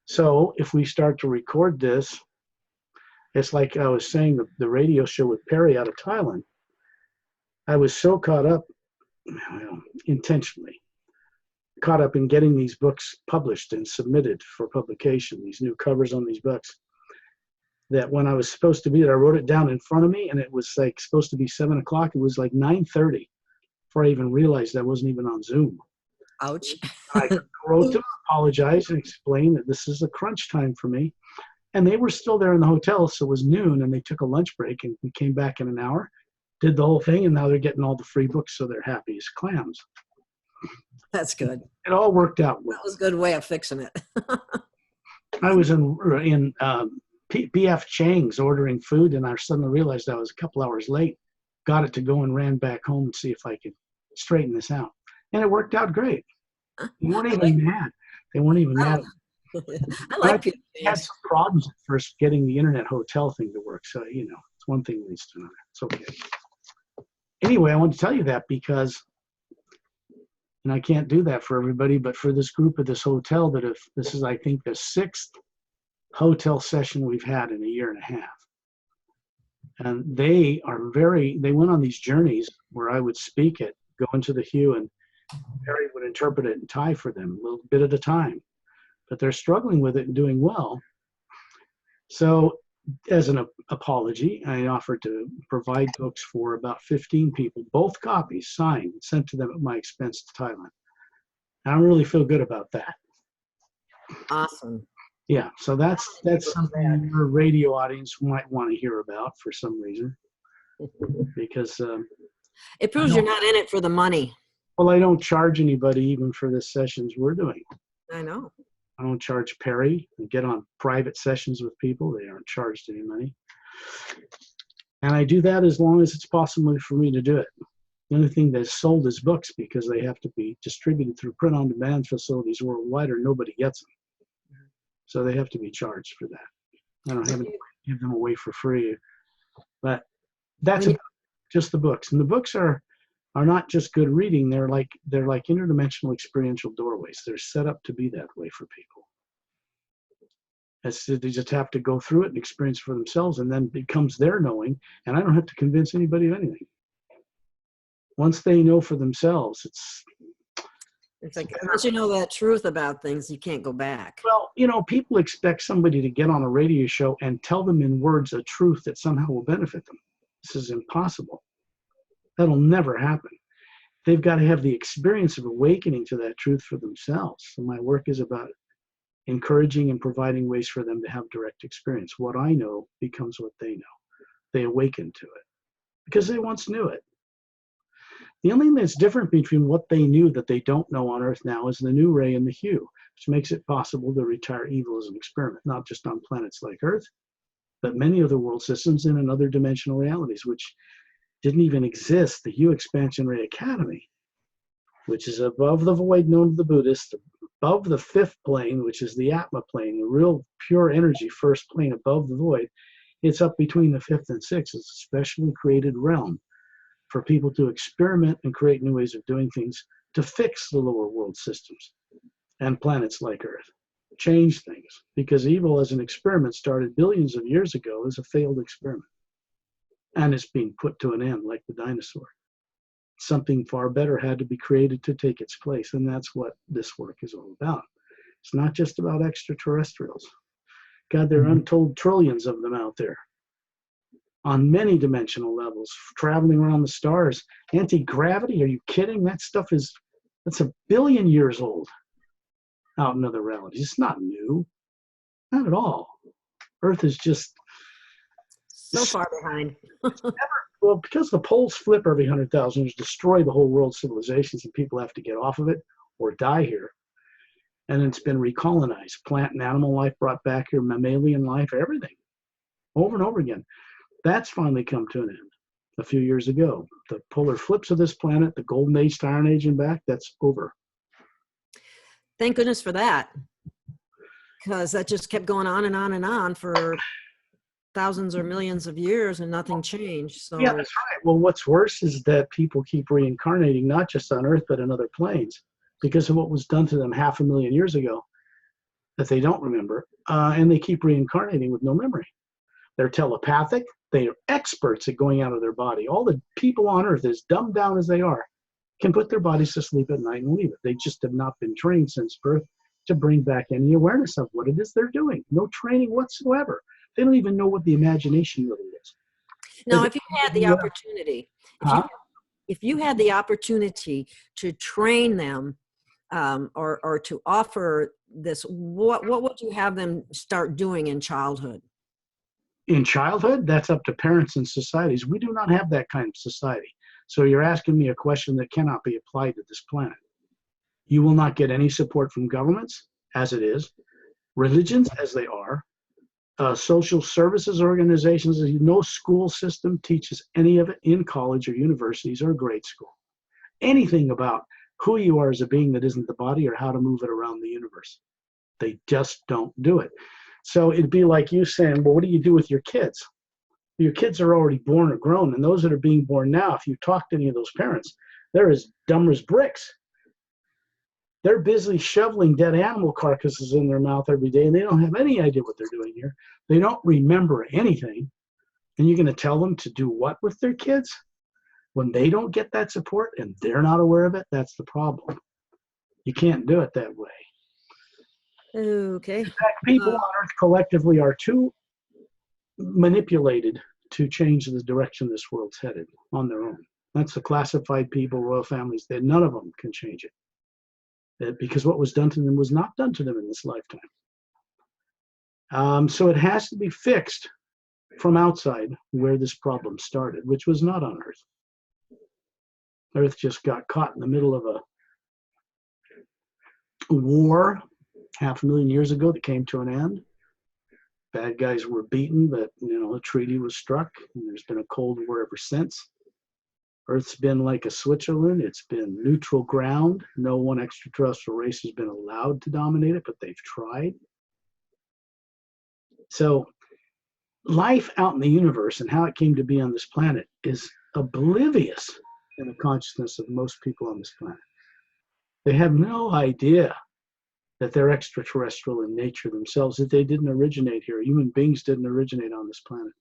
So if we start to record this, it's like I was saying, the radio show with Perry out of Thailand. I was so caught up, intentionally, caught up in getting these books published and submitted for publication, these new covers on these books, that when I was supposed to be there, I wrote it down in front of me, and it was like supposed to be 7 o'clock. It was like 9:30 before I even realized I wasn't even on Zoom. Ouch. I wrote to apologize and explain that this is a crunch time for me. And they were still there in the hotel, so it was noon, and they took a lunch break, and we came back in an hour, did the whole thing, and now they're getting all the free books, so they're happy as clams. That's good. It all worked out well. That was a good way of fixing it. I was in P.F. Chang's ordering food, and I suddenly realized I was a couple hours late. Got it to go and ran back home and see if I could straighten this out. And it worked out great. They weren't even mad. They weren't even mad. I like it. I had some problems at first getting the internet hotel thing to work. So, it's one thing leads to another. It's okay. Anyway, I want to tell you that because, and I can't do that for everybody, but for this group at this hotel, that if this is, I think, the 6th hotel session we've had in a year and a half. And they went on these journeys where I would speak it, go into the hue, and Barry would interpret it in Thai for them a little bit at a time. But they're struggling with it and doing well. So as an apology, I offered to provide books for about 15 people, both copies signed, sent to them at my expense to Thailand. And I really feel good about that. Awesome. Yeah, so that's something your radio audience might want to hear about for some reason, because it proves you're not in it for the money. Well, I don't charge anybody even for the sessions we're doing. I know. I don't charge Perry. I get on private sessions with people. They aren't charged any money. And I do that as long as it's possible for me to do it. The only thing that's sold is books, because they have to be distributed through print-on-demand facilities worldwide or nobody gets them. So they have to be charged for that. I don't have any give them away for free. But that's just the books. And the books are not just good reading. They're like interdimensional experiential doorways. They're set up to be that way for people. They just have to go through it and experience for themselves, and then it becomes their knowing, and I don't have to convince anybody of anything. Once they know for themselves, it's like, once you know that truth about things, you can't go back. Well, people expect somebody to get on a radio show and tell them in words a truth that somehow will benefit them. This is impossible. That'll never happen. They've got to have the experience of awakening to that truth for themselves. So my work is about encouraging and providing ways for them to have direct experience. What I know becomes what they know. They awaken to it because they once knew it. The only thing that's different between what they knew that they don't know on Earth now is the new ray and the hue, which makes it possible to retire evil as an experiment, not just on planets like Earth, but many other world systems and in other dimensional realities, which didn't even exist. The Hue Expansion Ray Academy, which is above the void known to the Buddhists, above the 5th plane, which is the Atma plane, the real pure energy first plane above the void. It's up between the 5th and 6th. It's a specially created realm for people to experiment and create new ways of doing things to fix the lower world systems and planets like Earth, change things, because evil as an experiment started billions of years ago as a failed experiment. And it's being put to an end like the dinosaur. Something far better had to be created to take its place, and that's what this work is all about. It's not just about extraterrestrials. God, there are untold trillions of them out there on many dimensional levels, traveling around the stars. Anti-gravity, are you kidding? That's 1 billion years old out in other realities. It's not new, not at all. Earth is just so far behind. Well, because the poles flip every 100,000 years, destroy the whole world's civilizations, and people have to get off of it or die here. And it's been recolonized. Plant and animal life brought back here, mammalian life, everything, over and over again. That's finally come to an end a few years ago. The polar flips of this planet, the golden age to iron age and back, that's over. Thank goodness for that, because that just kept going on and on and on for thousands or millions of years and nothing changed. So yeah, that's right. Well, what's worse is that people keep reincarnating, not just on Earth, but in other planes, because of what was done to them 500,000 years ago. that they don't remember, and they keep reincarnating with no memory. They're telepathic. They are experts at going out of their body. All the people on earth, as dumbed down as they are, can put their bodies to sleep at night and leave it. They just have not been trained since birth to bring back any awareness of what it is they're doing. No training whatsoever. They don't even know what the imagination really is. Now, if you had the opportunity, Huh? if you had the opportunity to train them or to offer this, what would you have them start doing in childhood? In childhood, that's up to parents and societies. We do not have that kind of society. So you're asking me a question that cannot be applied to this planet. You will not get any support from governments, as it is, religions, as they are, social services organizations. No school system teaches any of it in college or universities or grade school. Anything about who you are as a being that isn't the body or how to move it around the universe. They just don't do it. So it'd be like you saying, well, what do you do with your kids? Your kids are already born or grown, and those that are being born now, if you talk to any of those parents, they're as dumb as bricks. They're busy shoveling dead animal carcasses in their mouth every day, and they don't have any idea what they're doing here. They don't remember anything. And you're going to tell them to do what with their kids? When they don't get that support and they're not aware of it, that's the problem. You can't do it that way. Okay. In fact, people on Earth collectively are too manipulated to change the direction this world's headed on their own. That's the classified people, royal families, that none of them can change it. Because what was done to them was not done to them in this lifetime. So it has to be fixed from outside where this problem started, which was not on Earth. Earth just got caught in the middle of a war 500,000 years ago that came to an end. Bad guys were beaten, but a treaty was struck, and there's been a Cold War ever since. Earth's been like a Switzerland. It's been neutral ground. No one extraterrestrial race has been allowed to dominate it, but they've tried. So life out in the universe and how it came to be on this planet is oblivious in the consciousness of most people on this planet. They have no idea that they're extraterrestrial in nature themselves, that they didn't originate here. Human beings didn't originate on this planet.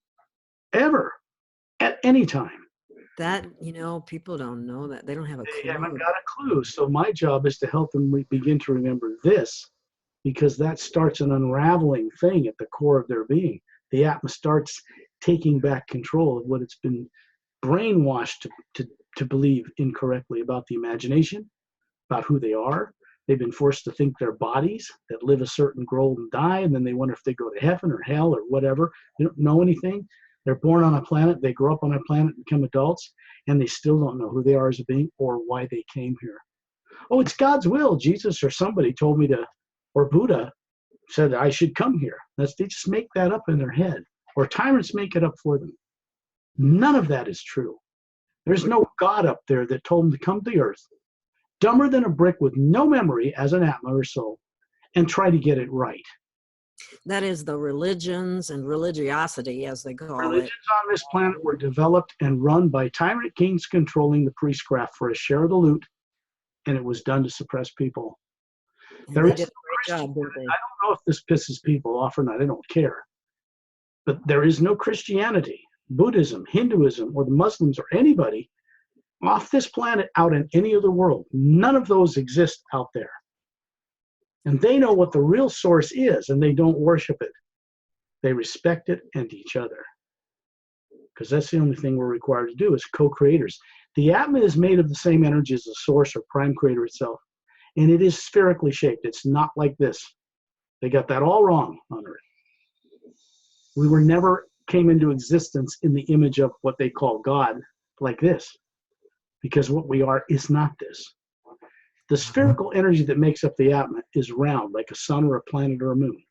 Ever. At any time. That, people don't know that. They don't have a clue. They haven't got a clue. So my job is to help them begin to remember this, because that starts an unraveling thing at the core of their being. The Atma starts taking back control of what it's been brainwashed to believe incorrectly about the imagination, about who they are. They've been forced to think they're bodies that live a certain grow and die, and then they wonder if they go to heaven or hell or whatever. They don't know anything. They're born on a planet, they grow up on a planet, become adults, and they still don't know who they are as a being or why they came here. Oh, it's God's will. Jesus or somebody told me to, or Buddha said I should come here. They just make that up in their head, or tyrants make it up for them. None of that is true. There's no God up there that told them to come to the earth, dumber than a brick with no memory as an Atma or soul, and try to get it right. That is the religions and religiosity, as they call Religions it. on this planet were developed and run by tyrant kings controlling the priestcraft for a share of the loot, and it was done to suppress people. And There they is did a great job, didn't they? I don't know if this pisses people off or not. I don't care. But there is no Christianity, Buddhism, Hinduism, or the Muslims or anybody off this planet out in any other world. None of those exist out there. And they know what the real source is, and they don't worship it. They respect it and each other. Because that's the only thing we're required to do as co-creators. The Atma is made of the same energy as the source or prime creator itself. And it is spherically shaped. It's not like this. They got that all wrong on Earth. We were never came into existence in the image of what they call God like this. Because what we are is not this. The spherical energy that makes up the Atma is round, like a sun or a planet or a moon.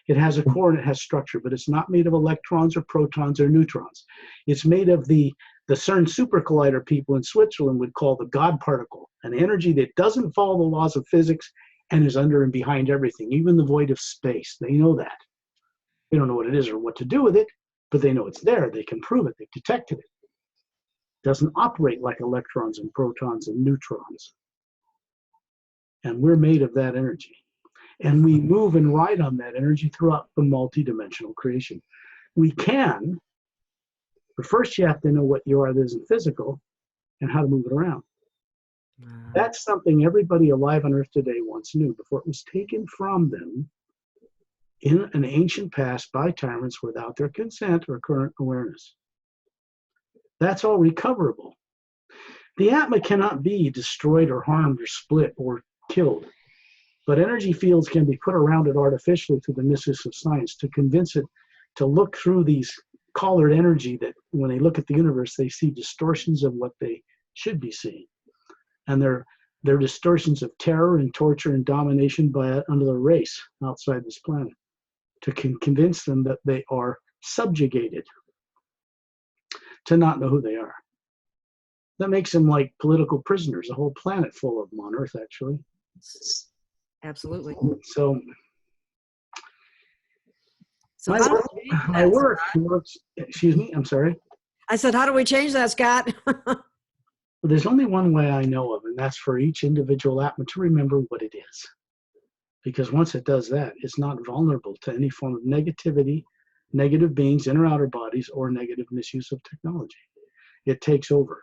It has a core and it has structure, but it's not made of electrons or protons or neutrons. It's made of the CERN super collider people in Switzerland would call the God particle, an energy that doesn't follow the laws of physics and is under and behind everything, even the void of space. They know that. They don't know what it is or what to do with it, but they know it's there. They can prove it. They've detected it. It doesn't operate like electrons and protons and neutrons. And we're made of that energy. And we move and ride on that energy throughout the multidimensional creation. We can, but first you have to know what you are that isn't physical and how to move it around. Wow. That's something everybody alive on Earth today once knew before it was taken from them in an ancient past by tyrants without their consent or current awareness. That's all recoverable. The Atma cannot be destroyed or harmed or split or killed, but energy fields can be put around it artificially through the misuse of science to convince it to look through these colored energy that when they look at the universe, they see distortions of what they should be seeing. And they're distortions of terror and torture and domination by another race outside this planet to convince them that they are subjugated, to not know who they are. That makes them like political prisoners, a whole planet full of them on Earth, actually. Absolutely. So So my how do work, we change my that, work Scott? works, excuse me, I'm sorry. I said, how do we change that, Scott? Well, there's only one way I know of, and that's for each individual Atma to remember what it is. Because once it does that, it's not vulnerable to any form of negativity, negative beings, inner outer bodies, or negative misuse of technology. It takes over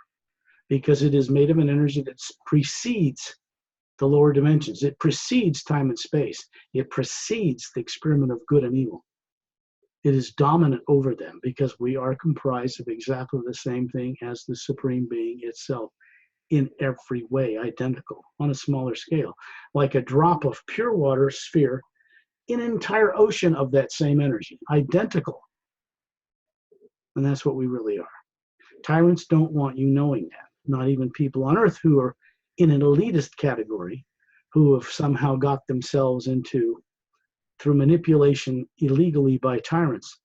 because it is made of an energy that precedes the lower dimensions. It precedes time and space. It precedes the experiment of good and evil. It is dominant over them because we are comprised of exactly the same thing as the Supreme Being itself, in every way identical on a smaller scale, like a drop of pure water sphere in an entire ocean of that same energy, identical. And that's what we really are. Tyrants don't want you knowing that, not even people on Earth who are in an elitist category, who have somehow got themselves into, through manipulation illegally by tyrants,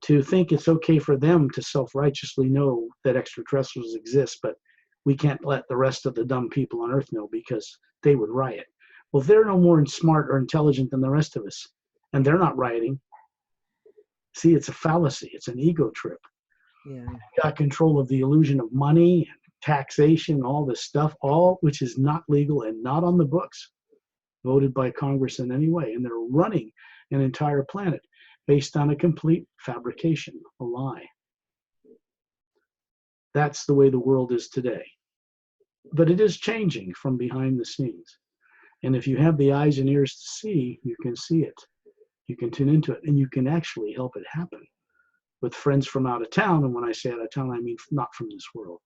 to think it's okay for them to self-righteously know that extraterrestrials exist, but we can't let the rest of the dumb people on Earth know because they would riot. Well, if they're no more smart or intelligent than the rest of us, and they're not rioting, see, it's a fallacy. It's an ego trip. Yeah. They've got control of the illusion of money and taxation, all this stuff, all which is not legal and not on the books, voted by Congress in any way. And they're running an entire planet based on a complete fabrication, a lie. That's the way the world is today. But it is changing from behind the scenes. And if you have the eyes and ears to see, you can see it. You can tune into it, and you can actually help it happen with friends from out of town. And when I say out of town, I mean not from this world.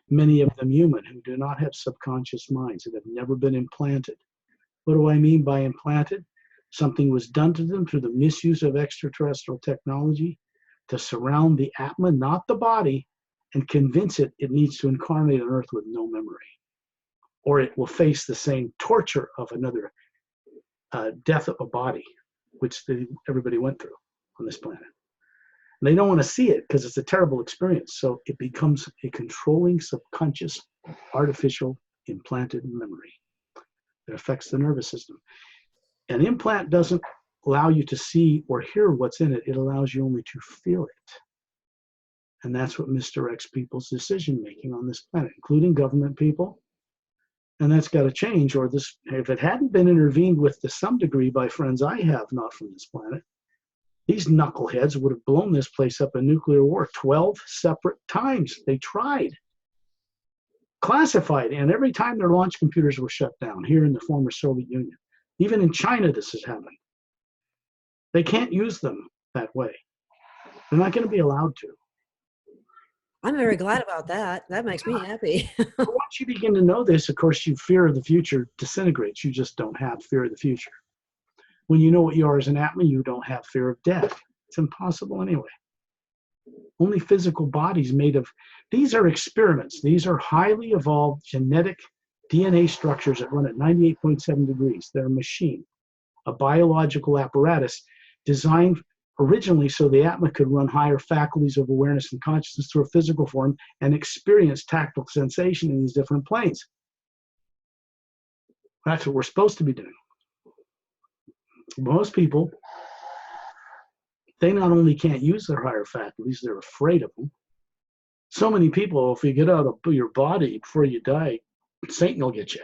Many of them human who do not have subconscious minds and have never been implanted. What do I mean by implanted? Something was done to them through the misuse of extraterrestrial technology to surround the Atma, not the body, and convince it needs to incarnate on Earth with no memory, or it will face the same torture of another death of a body, which everybody went through on this planet. And they don't want to see it because it's a terrible experience. So it becomes a controlling, subconscious, artificial, implanted memory that affects the nervous system. An implant doesn't allow you to see or hear what's in it. It allows you only to feel it. And that's what misdirects people's decision making on this planet, including government people. And that's got to change, or this, if it hadn't been intervened with to some degree by friends I have not from this planet, these knuckleheads would have blown this place up in nuclear war 12 separate times. They tried. Classified, and every time their launch computers were shut down here in the former Soviet Union. Even in China, this has happened. They can't use them that way. They're not going to be allowed to. I'm very glad about that. That makes me happy. But once you begin to know this, of course, your fear of the future disintegrates. You just don't have fear of the future. When you know what you are as an Atma, you don't have fear of death. It's impossible anyway. Only physical bodies made of, these are experiments. These are highly evolved genetic DNA structures that run at 98.7 degrees. They're a machine, a biological apparatus designed originally so the Atma could run higher faculties of awareness and consciousness through a physical form and experience tactile sensation in these different planes. That's what we're supposed to be doing. Most people, they not only can't use their higher faculties, they're afraid of them. So many people, if you get out of your body before you die, Satan will get you.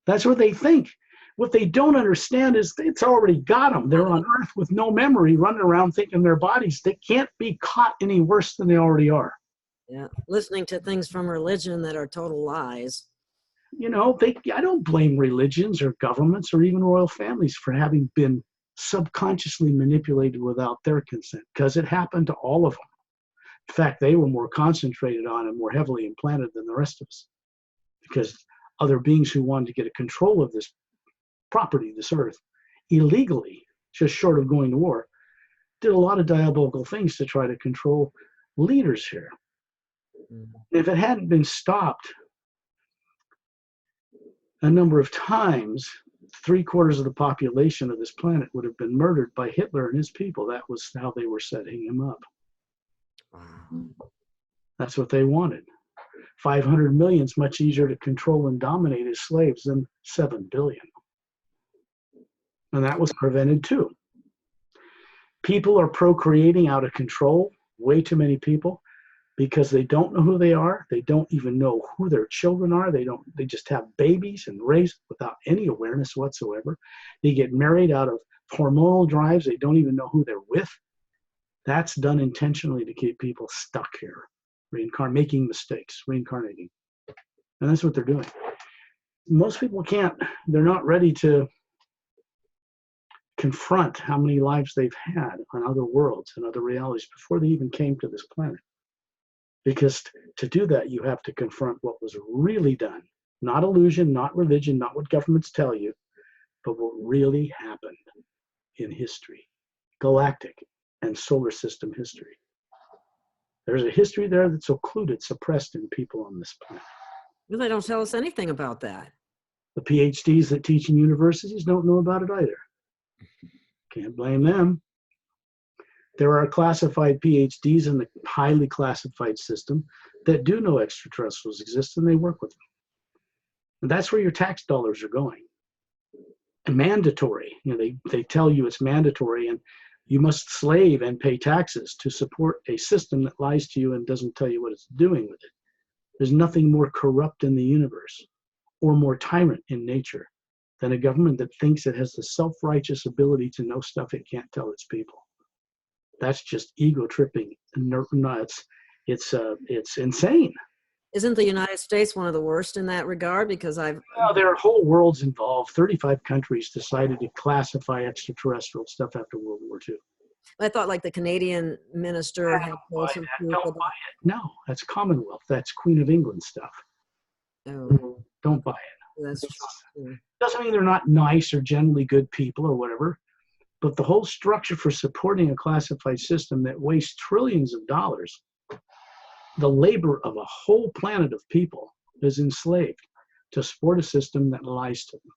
That's what they think. What they don't understand is it's already got them. They're on Earth with no memory, running around thinking their bodies. They can't be caught any worse than they already are. Yeah, listening to things from religion that are total lies. You know, I don't blame religions or governments or even royal families for having been subconsciously manipulated without their consent, because it happened to all of them. In fact, they were more concentrated on and more heavily implanted than the rest of us, because other beings who wanted to get a control of this property, this earth, illegally, just short of going to war, did a lot of diabolical things to try to control leaders here. If it hadn't been stopped a number of times, 3/4 of the population of this planet would have been murdered by Hitler and his people. That was how they were setting him up. Wow. That's what they wanted. 500 million is much easier to control and dominate as slaves than 7 billion. And that was prevented too. People are procreating out of control, way too many people, because they don't know who they are. They don't even know who their children are. They just have babies and raise without any awareness whatsoever. They get married out of hormonal drives. They don't even know who they're with. That's done intentionally to keep people stuck here, making mistakes, reincarnating. And that's what they're doing. Most people can't, they're not ready to confront how many lives they've had on other worlds and other realities before they even came to this planet. Because to do that, you have to confront what was really done. Not illusion, not religion, not what governments tell you, but what really happened in history, galactic and solar system history. There's a history there that's occluded, suppressed in people on this planet. Well, they don't tell us anything about that. The PhDs that teach in universities don't know about it either. Can't blame them. There are classified PhDs in the highly classified system that do know extraterrestrials exist, and they work with them. And that's where your tax dollars are going. And mandatory, they tell you it's mandatory, and you must slave and pay taxes to support a system that lies to you and doesn't tell you what it's doing with it. There's nothing more corrupt in the universe or more tyrant in nature than a government that thinks it has the self-righteous ability to know stuff it can't tell its people. That's just ego tripping nuts. It's insane. Isn't the United States one of the worst in that regard? Because There are whole worlds involved. 35 countries decided to classify extraterrestrial stuff after World War II. I thought like the Canadian minister had told some people. Don't buy it. No, that's Commonwealth. That's Queen of England stuff. Oh, don't buy it. That's true. Doesn't mean they're not nice or generally good people or whatever. But the whole structure for supporting a classified system that wastes trillions of dollars, the labor of a whole planet of people is enslaved to support a system that lies to them.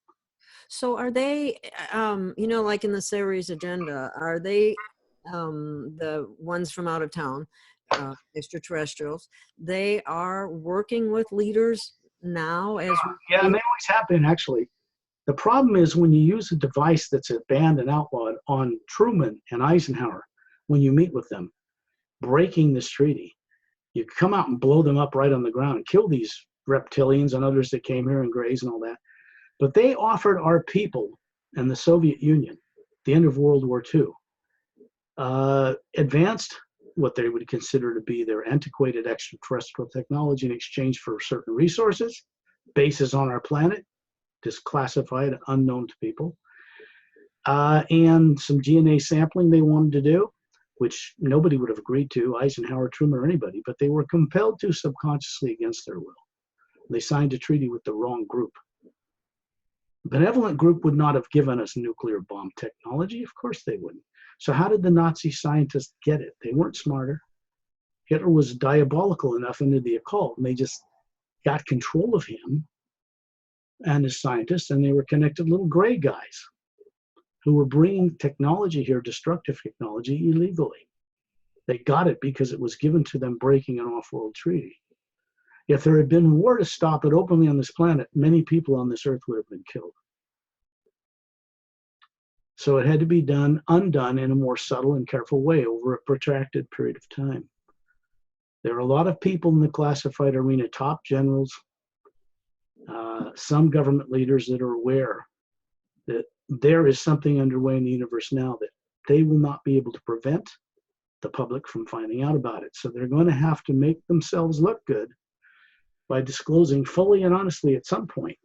So are they, like in the series agenda, are they the ones from out of town, extraterrestrials, they are working with leaders now as yeah, and they always have been, actually. The problem is when you use a device that's banned and outlawed on Truman and Eisenhower, when you meet with them, breaking this treaty, you come out and blow them up right on the ground and kill these reptilians and others that came here and Greys and all that. But they offered our people and the Soviet Union, the end of World War II, advanced what they would consider to be their antiquated extraterrestrial technology in exchange for certain resources, bases on our planet, disclassified, unknown to people, and some DNA sampling they wanted to do, which nobody would have agreed to, Eisenhower, Truman, or anybody, but they were compelled to subconsciously against their will. They signed a treaty with the wrong group. A benevolent group would not have given us nuclear bomb technology. Of course they wouldn't. So how did the Nazi scientists get it? They weren't smarter. Hitler was diabolical enough into the occult, and they just got control of him and his scientists, and they were connected little gray guys who were bringing technology here, destructive technology, illegally. They got it because it was given to them breaking an off-world treaty. If there had been war to stop it openly on this planet, many people on this earth would have been killed. So it had to be undone in a more subtle and careful way over a protracted period of time. There are a lot of people in the classified arena, top generals, some government leaders that are aware that there is something underway in the universe now that they will not be able to prevent the public from finding out about it. So they're going to have to make themselves look good by disclosing fully and honestly at some point,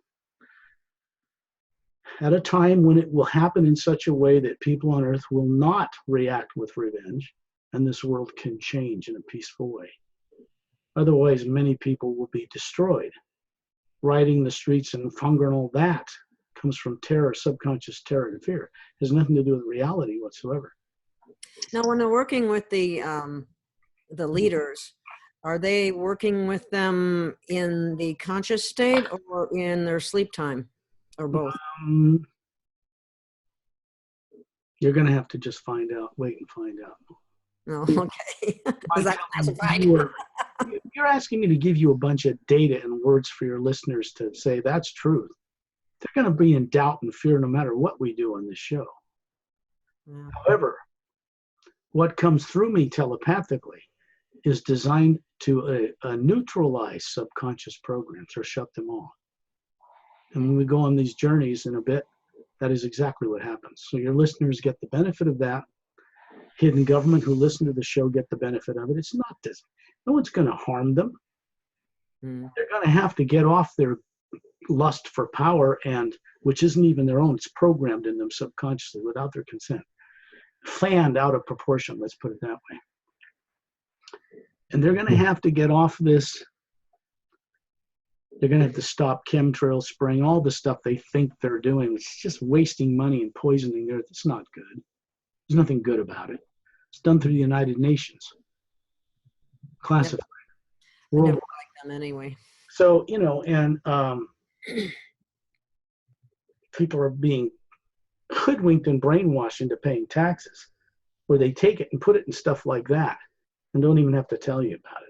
at a time when it will happen in such a way that people on Earth will not react with revenge, and this world can change in a peaceful way. Otherwise, many people will be destroyed. Riding the streets and hunger and all that comes from terror, subconscious terror and fear. It has nothing to do with reality whatsoever. Now, when they're working with the leaders, are they working with them in the conscious state or in their sleep time, or both? You're going to have to just find out. Wait and find out. Oh, okay. Is that classified? You're asking me to give you a bunch of data and words for your listeners to say that's truth. They're going to be in doubt and fear no matter what we do on this show. Yeah. However, what comes through me telepathically is designed to neutralize subconscious programs or shut them off. And when we go on these journeys in a bit, that is exactly what happens. So your listeners get the benefit of that. Hidden government who listen to the show get the benefit of it. It's not this. No one's going to harm them. They're going to have to get off their lust for power, and which isn't even their own. It's programmed in them subconsciously without their consent. Fanned out of proportion, let's put it that way. And they're going to have to get off this. They're going to have to stop chemtrails spraying, all the stuff they think they're doing. It's just wasting money and poisoning the earth. It's not good. There's nothing good about it. It's done through the United Nations. Classified. I never liked them anyway. So, you know, and people are being hoodwinked and brainwashed into paying taxes, where they take it and put it in stuff like that and don't even have to tell you about it.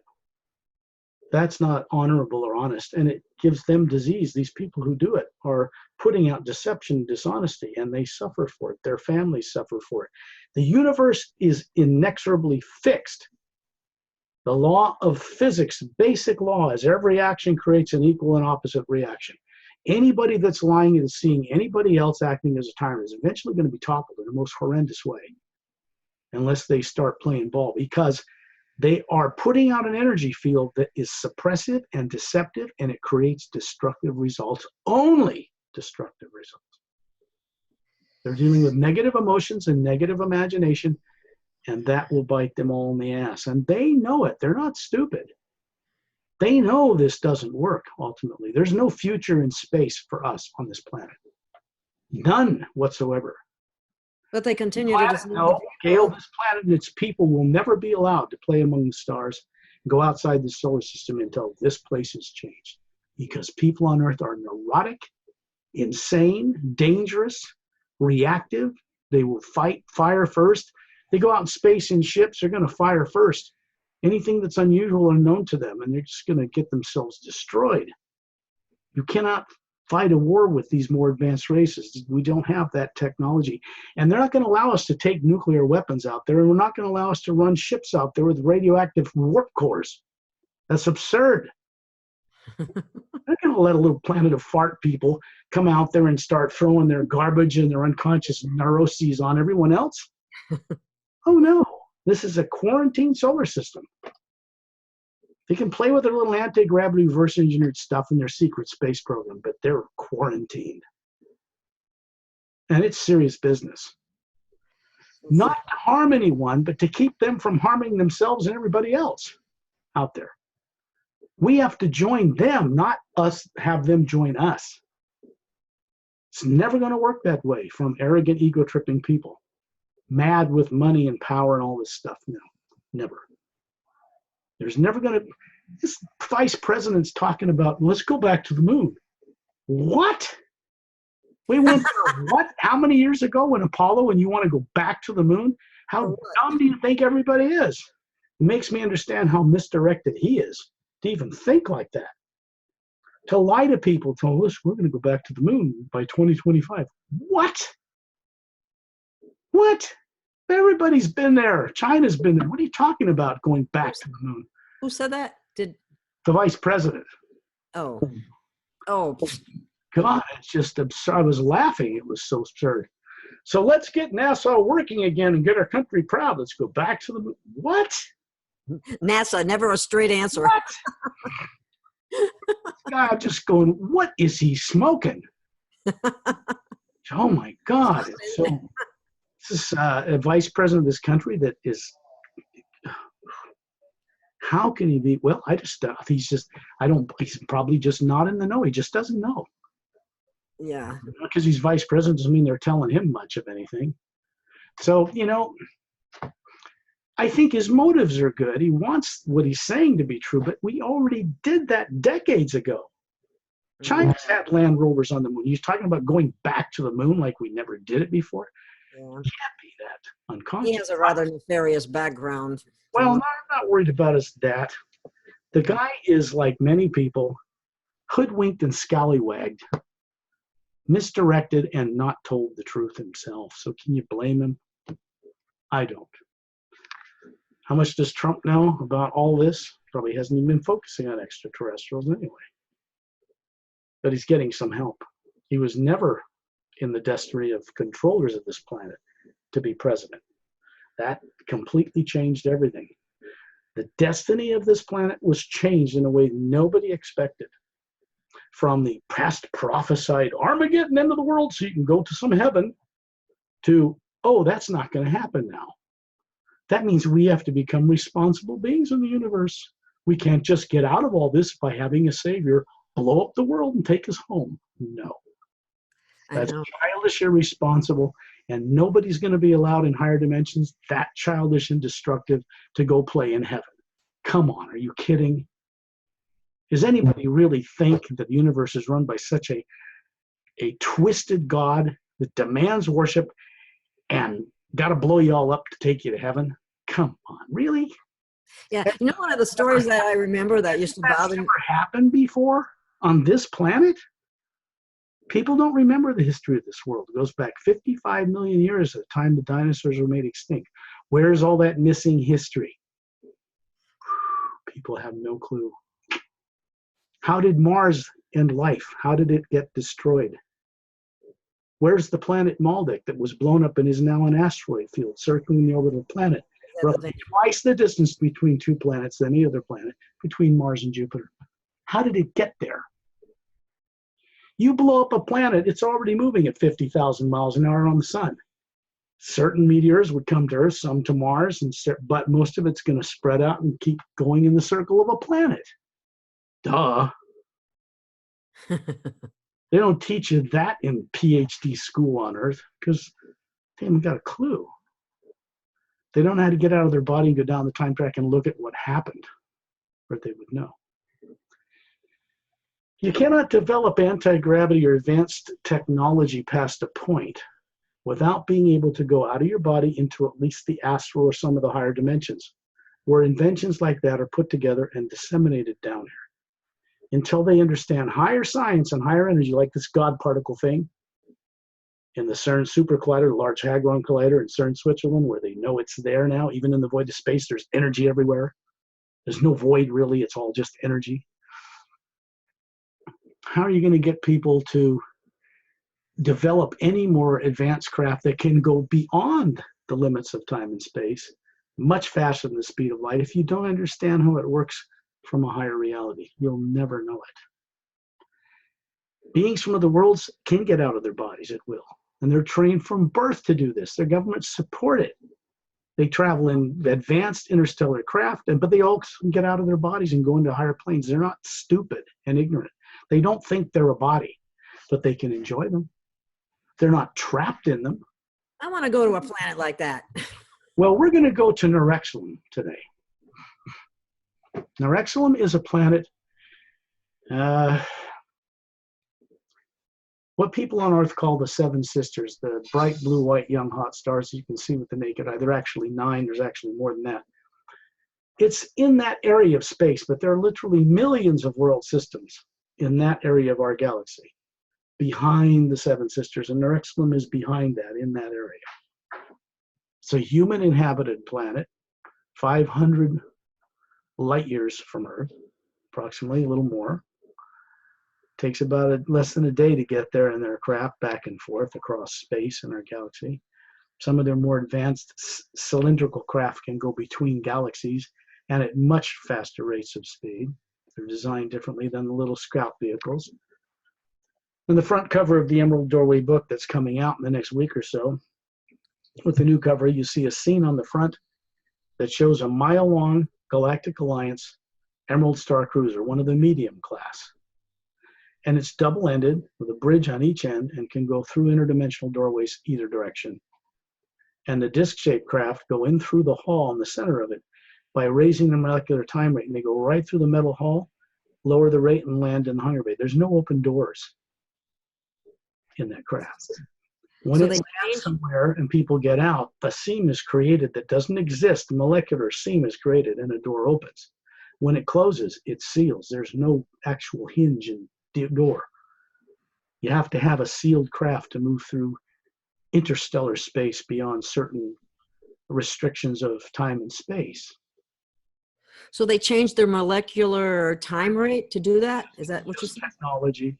That's not honorable or honest, and it gives them disease. These people who do it are putting out deception and dishonesty, and they suffer for it. Their families suffer for it. The universe is inexorably fixed. The law of physics, basic law, is every action creates an equal and opposite reaction. Anybody that's lying and seeing anybody else acting as a tyrant is eventually going to be toppled in the most horrendous way, unless they start playing ball, because they are putting out an energy field that is suppressive and deceptive, and it creates destructive results, only destructive results. They're dealing with negative emotions and negative imagination, and that will bite them all in the ass. And they know it. They're not stupid. They know this doesn't work, ultimately. There's no future in space for us on this planet. None whatsoever. But they continue to deceive. No, Gail, this planet and its people will never be allowed to play among the stars and go outside the solar system until this place has changed. Because people on Earth are neurotic, insane, dangerous, reactive. They will fire first. They go out in space in ships, they're going to fire first. Anything that's unusual or unknown to them, and they're just going to get themselves destroyed. You cannot fight a war with these more advanced races. We don't have that technology. And they're not going to allow us to take nuclear weapons out there, and we're not going to allow us to run ships out there with radioactive warp cores. That's absurd. They're not going to let a little planet of fart people come out there and start throwing their garbage and their unconscious neuroses on everyone else. Oh no, this is a quarantine solar system. They can play with their little anti-gravity reverse engineered stuff in their secret space program, but they're quarantined. And it's serious business. Not to harm anyone, but to keep them from harming themselves and everybody else out there. We have to join them, not us have them join us. It's never going to work that way from arrogant, ego-tripping people. Mad with money and power and all this stuff. No, never. There's never going to, this vice president's talking about, let's go back to the moon. What? We went there, what? How many years ago when Apollo, and you want to go back to the moon? How dumb do you think everybody is? It makes me understand how misdirected he is to even think like that. To lie to people, tell us we're going to go back to the moon by 2025. What? What? Everybody's been there. China's been there. What are you talking about going back to the moon? Who said that? The vice president. Oh. God, it's just absurd. I was laughing. It was so absurd. So let's get NASA working again and get our country proud. Let's go back to the moon. What? NASA, never a straight answer. What? God, just going, what is he smoking? Oh my God. So this is a vice president of this country that is, how can he be? Well, he's probably just not in the know. He just doesn't know. Yeah. Because he's vice president doesn't mean they're telling him much of anything. So, I think his motives are good. He wants what he's saying to be true, but we already did that decades ago. China's had land rovers on the moon. He's talking about going back to the moon like we never did it before. Yeah. Can't be that unconscious. He has a rather nefarious background. Well, I'm not worried about that. The guy is, like many people, hoodwinked and scallywagged, misdirected, and not told the truth himself. So can you blame him? I don't. How much does Trump know about all this? Probably hasn't even been focusing on extraterrestrials anyway. But he's getting some help. He was never in the destiny of controllers of this planet to be president. That completely changed everything. The destiny of this planet was changed in a way nobody expected. From the past prophesied Armageddon, end of the world, so you can go to some heaven, to, oh, that's not going to happen now. That means we have to become responsible beings in the universe. We can't just get out of all this by having a savior blow up the world and take us home. No. That's childish, irresponsible, and nobody's going to be allowed in higher dimensions that childish and destructive to go play in heaven. Come on, are you kidding? Does anybody really think that the universe is run by such a twisted God that demands worship and got to blow you all up to take you to heaven? Come on, really? Yeah, one of the stories that I remember that used to bother me. Never happened before on this planet? People don't remember the history of this world. It goes back 55 million years at the time the dinosaurs were made extinct. Where's all that missing history? People have no clue. How did Mars end life? How did it get destroyed? Where's the planet Maldek that was blown up and is now an asteroid field circling the orbital planet? Roughly twice the distance between two planets than any other planet, between Mars and Jupiter. How did it get there? You blow up a planet, it's already moving at 50,000 miles an hour on the sun. Certain meteors would come to Earth, some to Mars, but most of it's going to spread out and keep going in the circle of a planet. Duh. They don't teach you that in PhD school on Earth because they haven't got a clue. They don't know how to get out of their body and go down the time track and look at what happened, or they would know. You cannot develop anti-gravity or advanced technology past a point without being able to go out of your body into at least the astral or some of the higher dimensions, where inventions like that are put together and disseminated down here. Until they understand higher science and higher energy, like this God particle thing in the CERN Super Collider, the Large Hadron Collider in CERN, Switzerland, where they know it's there now. Even in the void of space, there's energy everywhere. There's no void, really. It's all just energy. How are you going to get people to develop any more advanced craft that can go beyond the limits of time and space much faster than the speed of light if you don't understand how it works from a higher reality? You'll never know it. Beings from other worlds can get out of their bodies at will, and they're trained from birth to do this. Their governments support it. They travel in advanced interstellar craft, but they also get out of their bodies and go into higher planes. They're not stupid and ignorant. They don't think they're a body, but they can enjoy them. They're not trapped in them. I want to go to a planet like that. Well, we're going to go to Norexilam today. Norexilam is a planet, what people on Earth call the Seven Sisters, the bright blue, white, young, hot stars you can see with the naked eye. There are actually 9. There's actually more than that. It's in that area of space, but there are literally millions of world systems in that area of our galaxy, behind the Seven Sisters, and Norexilam is behind that, in that area. It's a human-inhabited planet, 500 light years from Earth, approximately, a little more. Takes about less than a day to get there in their craft back and forth across space in our galaxy. Some of their more advanced cylindrical craft can go between galaxies and at much faster rates of speed. They're designed differently than the little scout vehicles. In the front cover of the Emerald Doorway book that's coming out in the next week or so, with the new cover, you see a scene on the front that shows a mile-long Galactic Alliance Emerald Star Cruiser, one of the medium class. And it's double-ended with a bridge on each end and can go through interdimensional doorways either direction. And the disc-shaped craft go in through the hall in the center of it by raising the molecular time rate, and they go right through the metal hull, lower the rate, and land in the hangar bay. There's no open doors in that craft. When So it they lands somewhere and people get out, a seam is created that doesn't exist. The molecular seam is created and a door opens. When it closes, it seals. There's no actual hinge in the door. You have to have a sealed craft to move through interstellar space beyond certain restrictions of time and space. So they changed their molecular time rate to do that? Is that what you said? Technology.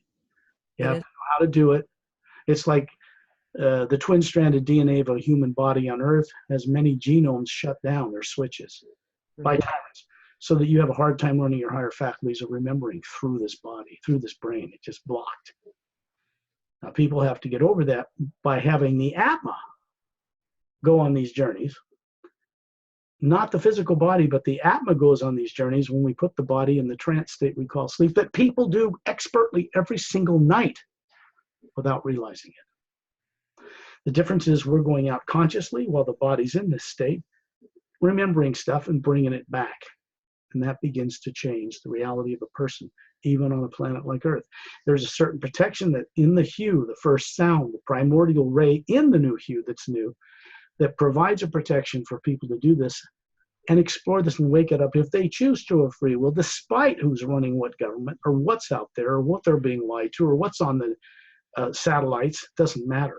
You have to know how to do it. It's like the twin-stranded DNA of a human body on Earth has many genomes shut down, their switches, by tyrants, so that you have a hard time running your higher faculties of remembering through this body, through this brain. It's just blocked. Now, people have to get over that by having the Atma go on these journeys. Not the physical body, but the Atma goes on these journeys when we put the body in the trance state we call sleep, that people do expertly every single night without realizing it. The difference is we're going out consciously while the body's in this state, remembering stuff and bringing it back. And that begins to change the reality of a person, even on a planet like Earth. There's a certain protection that in the hue, the first sound, the primordial ray in the new hue that's new, that provides a protection for people to do this and explore this and wake it up if they choose to have free will, despite who's running what government or what's out there or what they're being lied to or what's on the satellites. Doesn't matter.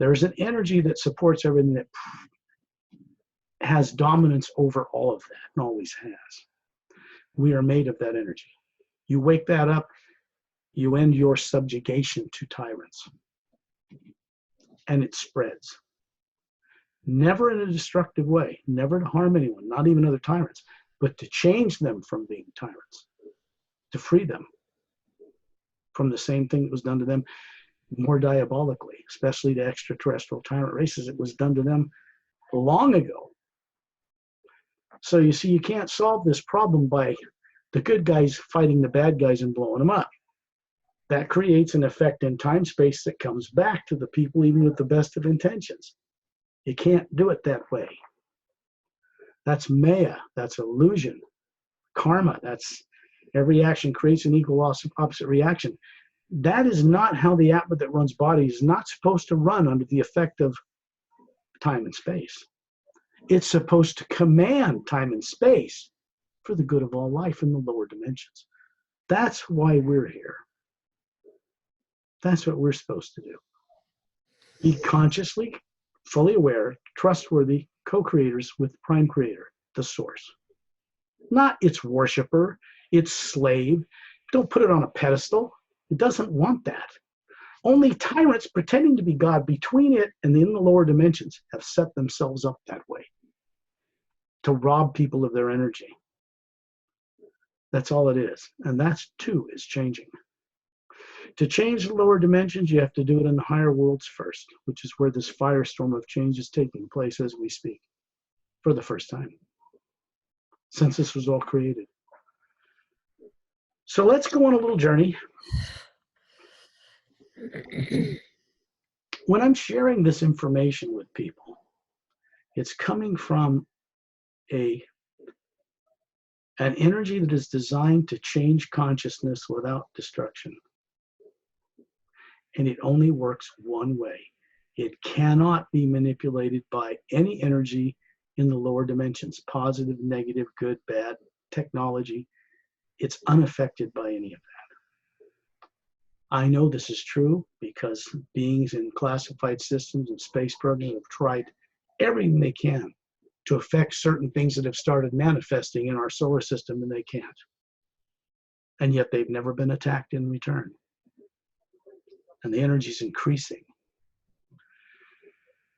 There's an energy that supports everything that has dominance over all of that and always has. We are made of that energy. You wake that up, you end your subjugation to tyrants. And it spreads. Never in a destructive way, never to harm anyone, not even other tyrants, but to change them from being tyrants, to free them from the same thing that was done to them more diabolically, especially to extraterrestrial tyrant races. It was done to them long ago. So you see, you can't solve this problem by the good guys fighting the bad guys and blowing them up. That creates an effect in time space that comes back to the people even with the best of intentions. You can't do it that way. That's Maya. That's illusion. Karma. That's every action creates an equal opposite reaction. That is not how the Atma that runs bodies is not supposed to run under the effect of time and space. It's supposed to command time and space for the good of all life in the lower dimensions. That's why we're here. That's what we're supposed to do. Be consciously, fully aware, trustworthy co-creators with Prime Creator, the source. Not its worshiper, its slave. Don't put it on a pedestal. It doesn't want that. Only tyrants pretending to be God between it and in the lower dimensions have set themselves up that way to rob people of their energy. That's all it is. And that too is changing. To change the lower dimensions, you have to do it in the higher worlds first, which is where this firestorm of change is taking place as we speak for the first time since this was all created. So let's go on a little journey. When I'm sharing this information with people, it's coming from an energy that is designed to change consciousness without destruction. And it only works one way. It cannot be manipulated by any energy in the lower dimensions, positive, negative, good, bad, technology. It's unaffected by any of that. I know this is true because beings in classified systems and space programs have tried everything they can to affect certain things that have started manifesting in our solar system, and they can't. and yet they've never been attacked in return. And the energy is increasing.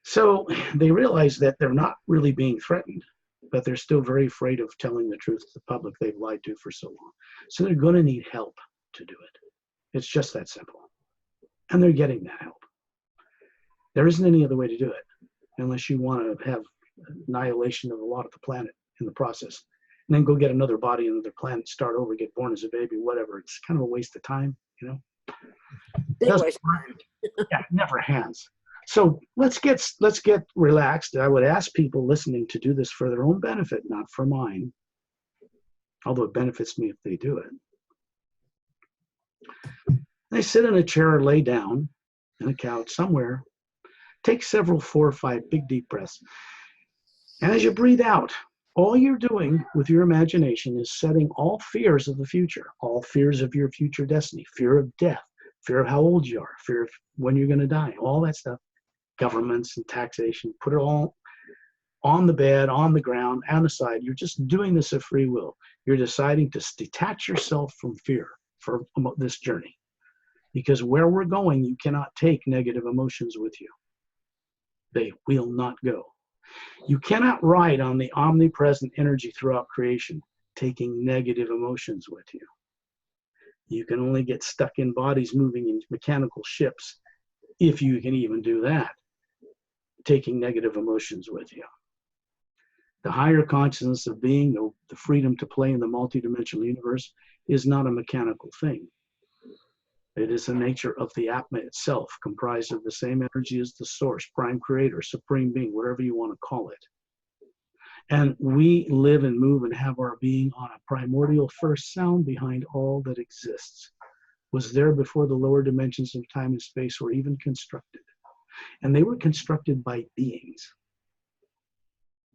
So they realize that they're not really being threatened, but they're still very afraid of telling the truth to the public they've lied to for so long. So they're going to need help to do it. It's just that simple. And they're getting that help. There isn't any other way to do it unless you want to have annihilation of a lot of the planet in the process. And then go get another body, another planet, start over, get born as a baby, whatever. It's kind of a waste of time, you know? Big waste of time. Yeah, it never has. So let's get relaxed. I would ask people listening to do this for their own benefit, not for mine, although it benefits me if they do it. They sit in a chair or lay down on a couch somewhere. Take several, 4 or 5 big deep breaths. And as you breathe out, all you're doing with your imagination is setting all fears of the future, all fears of your future destiny, fear of death, fear of how old you are, fear of when you're going to die, all that stuff, governments and taxation, put it all on the bed, on the ground, on the side. You're just doing this of free will. You're deciding to detach yourself from fear for this journey. Because where we're going, you cannot take negative emotions with you. They will not go. You cannot ride on the omnipresent energy throughout creation, taking negative emotions with you. You can only get stuck in bodies moving in mechanical ships, if you can even do that, taking negative emotions with you. The higher consciousness of being, the freedom to play in the multidimensional universe, is not a mechanical thing. It is the nature of the Atma itself, comprised of the same energy as the source, prime creator, supreme being, whatever you want to call it. And we live and move and have our being on a primordial first sound behind all that exists. Was there before the lower dimensions of time and space were even constructed. And they were constructed by beings,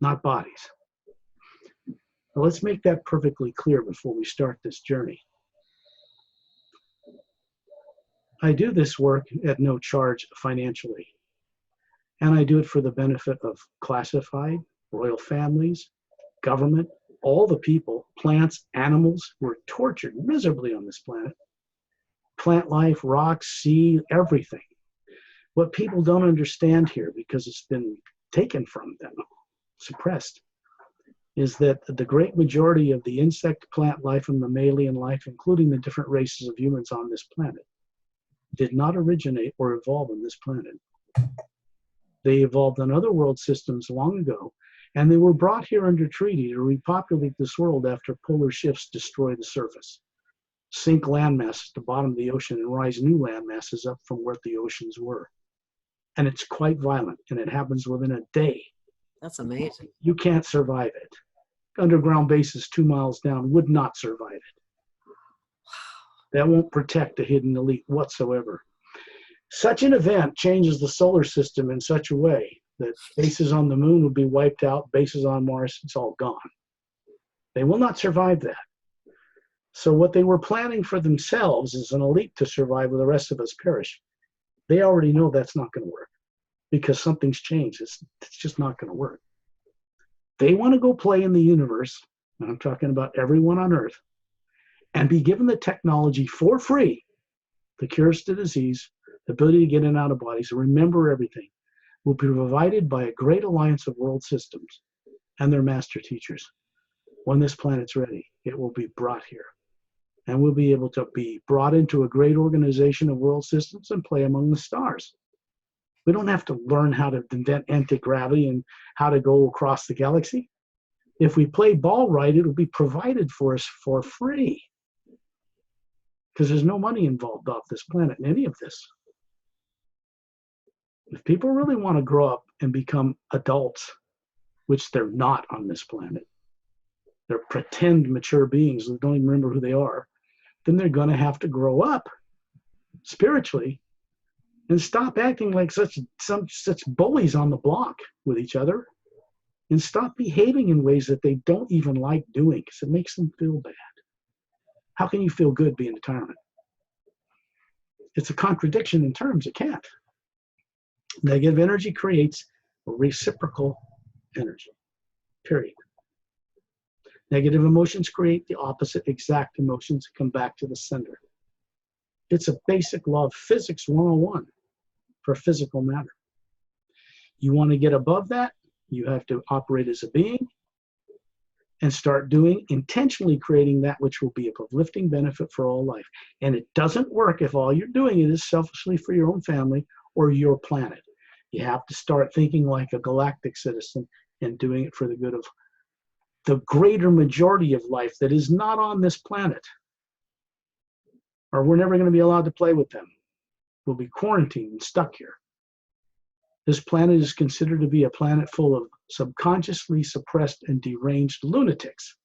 not bodies. Now let's make that perfectly clear before we start this journey. I do this work at no charge financially, and I do it for the benefit of classified, royal families, government, all the people, plants, animals who are tortured miserably on this planet, plant life, rocks, sea, everything. What people don't understand here, because it's been taken from them, suppressed, is that the great majority of the insect, plant life, and mammalian life, including the different races of humans on this planet, did not originate or evolve on this planet. They evolved on other world systems long ago, and they were brought here under treaty to repopulate this world after polar shifts destroy the surface, sink landmasses to the bottom of the ocean, and rise new landmasses up from where the oceans were. And it's quite violent, and it happens within a day. That's amazing. You can't survive it. Underground bases 2 miles down would not survive it. That won't protect a hidden elite whatsoever. Such an event changes the solar system in such a way that bases on the moon will be wiped out, bases on Mars, it's all gone. They will not survive that. So what they were planning for themselves is an elite to survive where the rest of us perish. They already know that's not going to work because something's changed. It's just not going to work. They want to go play in the universe, and I'm talking about everyone on Earth, and be given the technology for free, the cures to disease, the ability to get in and out of bodies, and remember everything, will be provided by a great alliance of world systems and their master teachers. When this planet's ready, it will be brought here. And we'll be able to be brought into a great organization of world systems and play among the stars. We don't have to learn how to invent anti-gravity and how to go across the galaxy. If we play ball right, it'll be provided for us for free. Because there's no money involved off this planet in any of this. If people really want to grow up and become adults, which they're not on this planet, they're pretend mature beings who don't even remember who they are, then they're going to have to grow up spiritually and stop acting like such bullies on the block with each other and stop behaving in ways that they don't even like doing because it makes them feel bad. How can you feel good being a tyrant? It's a contradiction in terms. It can't. Negative energy creates a reciprocal energy, period. Negative emotions create the opposite exact emotions that come back to the sender. It's a basic law of physics 101 for physical matter. You want to get above that, you have to operate as a being and start doing, intentionally creating that which will be of uplifting benefit for all life. And it doesn't work if all you're doing it is selfishly for your own family or your planet. You have to start thinking like a galactic citizen and doing it for the good of the greater majority of life that is not on this planet. Or we're never going to be allowed to play with them. We'll be quarantined and stuck here. This planet is considered to be a planet full of subconsciously suppressed and deranged lunatics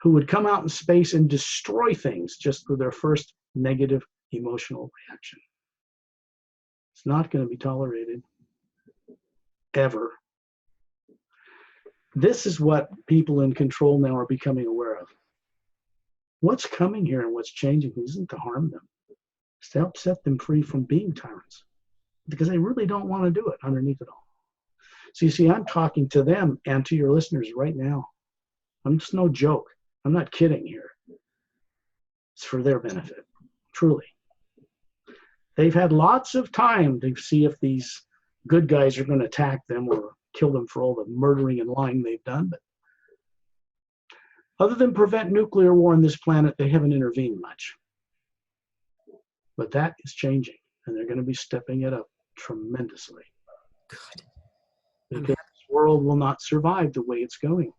who would come out in space and destroy things just for their first negative emotional reaction. It's not going to be tolerated, ever. This is what people in control now are becoming aware of. What's coming here and what's changing isn't to harm them. It's to help set them free from being tyrants, because they really don't want to do it underneath it all. So you see, I'm talking to them and to your listeners right now. I'm just no joke. I'm not kidding here. It's for their benefit, truly. They've had lots of time to see if these good guys are going to attack them or kill them for all the murdering and lying they've done. But other than prevent nuclear war on this planet, they haven't intervened much. But that is changing, and they're going to be stepping it up tremendously. Good. Because this world will not survive the way it's going.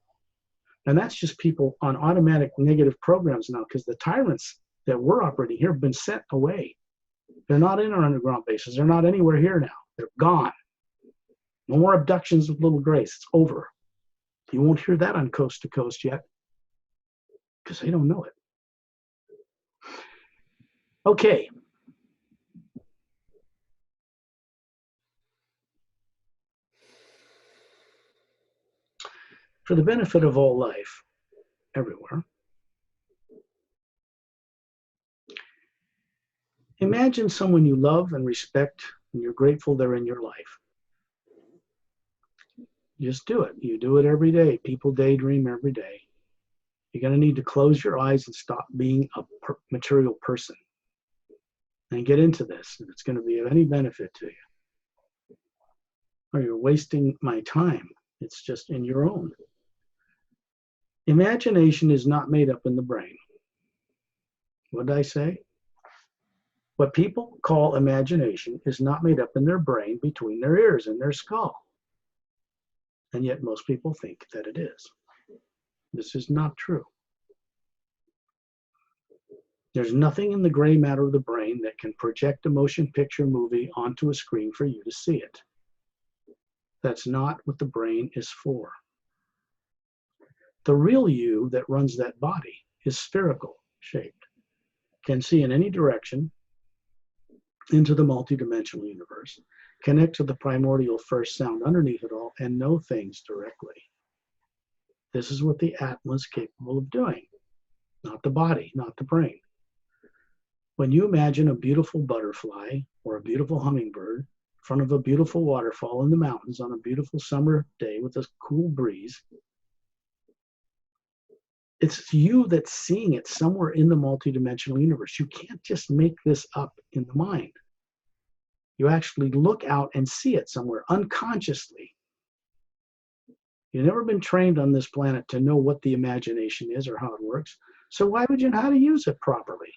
And that's just people on automatic negative programs now, because the tyrants that we're operating here have been sent away. They're not in our underground bases. They're not anywhere here now. They're gone. No more abductions with little Grace. It's over. You won't hear that on Coast to Coast yet, because they don't know it. Okay. For the benefit of all life, everywhere, imagine someone you love and respect and you're grateful they're in your life. Just do it. You do it every day. People daydream every day. You're going to need to close your eyes and stop being a material person and get into this if it's going to be of any benefit to you. Or you're wasting my time. It's just in your own. Imagination is not made up in the brain. What did I say? What people call imagination is not made up in their brain between their ears and their skull. And yet most people think that it is. This is not true. There's nothing in the gray matter of the brain that can project a motion picture movie onto a screen for you to see it. That's not what the brain is for. The real you that runs that body is spherical shaped, can see in any direction into the multidimensional universe, connect to the primordial first sound underneath it all, and know things directly. This is what the Atma is capable of doing, not the body, not the brain. When you imagine a beautiful butterfly or a beautiful hummingbird in front of a beautiful waterfall in the mountains on a beautiful summer day with a cool breeze, it's you that's seeing it somewhere in the multidimensional universe. You can't just make this up in the mind. You actually look out and see it somewhere unconsciously. You've never been trained on this planet to know what the imagination is or how it works. So why would you know how to use it properly?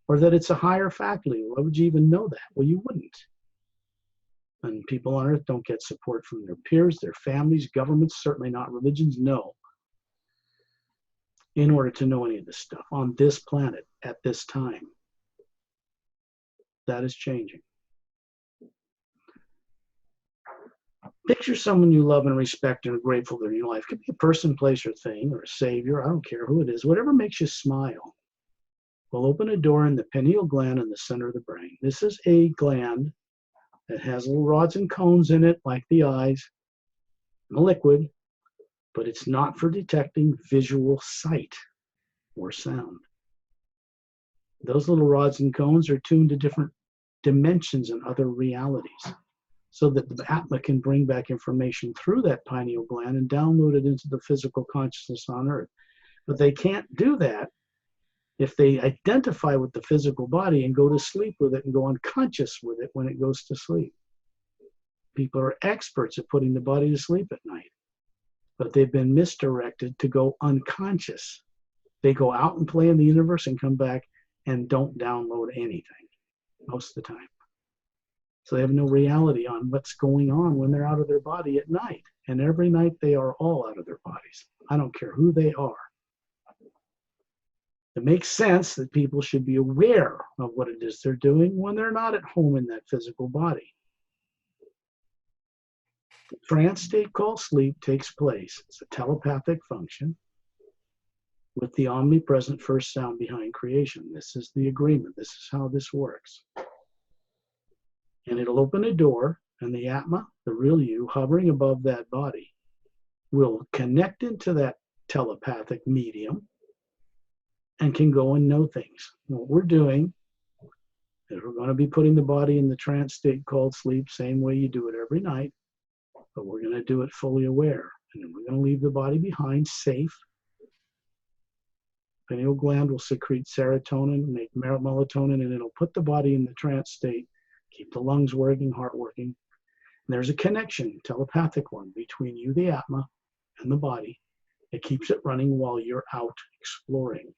Or that it's a higher faculty? Why would you even know that? Well, you wouldn't. And people on Earth don't get support from their peers, their families, governments, certainly not religions, no. In order to know any of this stuff on this planet at this time. That is changing. Picture someone you love and respect and are grateful they're in your life. It could be a person, place, or thing, or a savior. I don't care who it is. Whatever makes you smile. We'll open a door in the pineal gland in the center of the brain. This is a gland that has little rods and cones in it, like the eyes, and a liquid, but it's not for detecting visual sight or sound. Those little rods and cones are tuned to different dimensions and other realities. so that the Atma can bring back information through that pineal gland and download it into the physical consciousness on Earth. But they can't do that if they identify with the physical body and go to sleep with it and go unconscious with it when it goes to sleep. People are experts at putting the body to sleep at night, but they've been misdirected to go unconscious. They go out and play in the universe and come back and don't download anything most of the time. So they have no reality on what's going on when they're out of their body at night. And every night they are all out of their bodies. I don't care who they are. It makes sense that people should be aware of what it is they're doing when they're not at home in that physical body. The trance state called sleep takes place. It's a telepathic function with the omnipresent first sound behind creation. This is the agreement. This is how this works. And it'll open a door, and the Atma, the real you, hovering above that body, will connect into that telepathic medium and can go and know things. What we're doing is we're going to be putting the body in the trance state called sleep, same way you do it every night, but we're going to do it fully aware. And then we're going to leave the body behind safe. Pineal gland will secrete serotonin, make melatonin, and it'll put the body in the trance state, keep the lungs working, heart working. And there's a connection, telepathic one, between you, the Atma, and the body. It keeps it running while you're out exploring.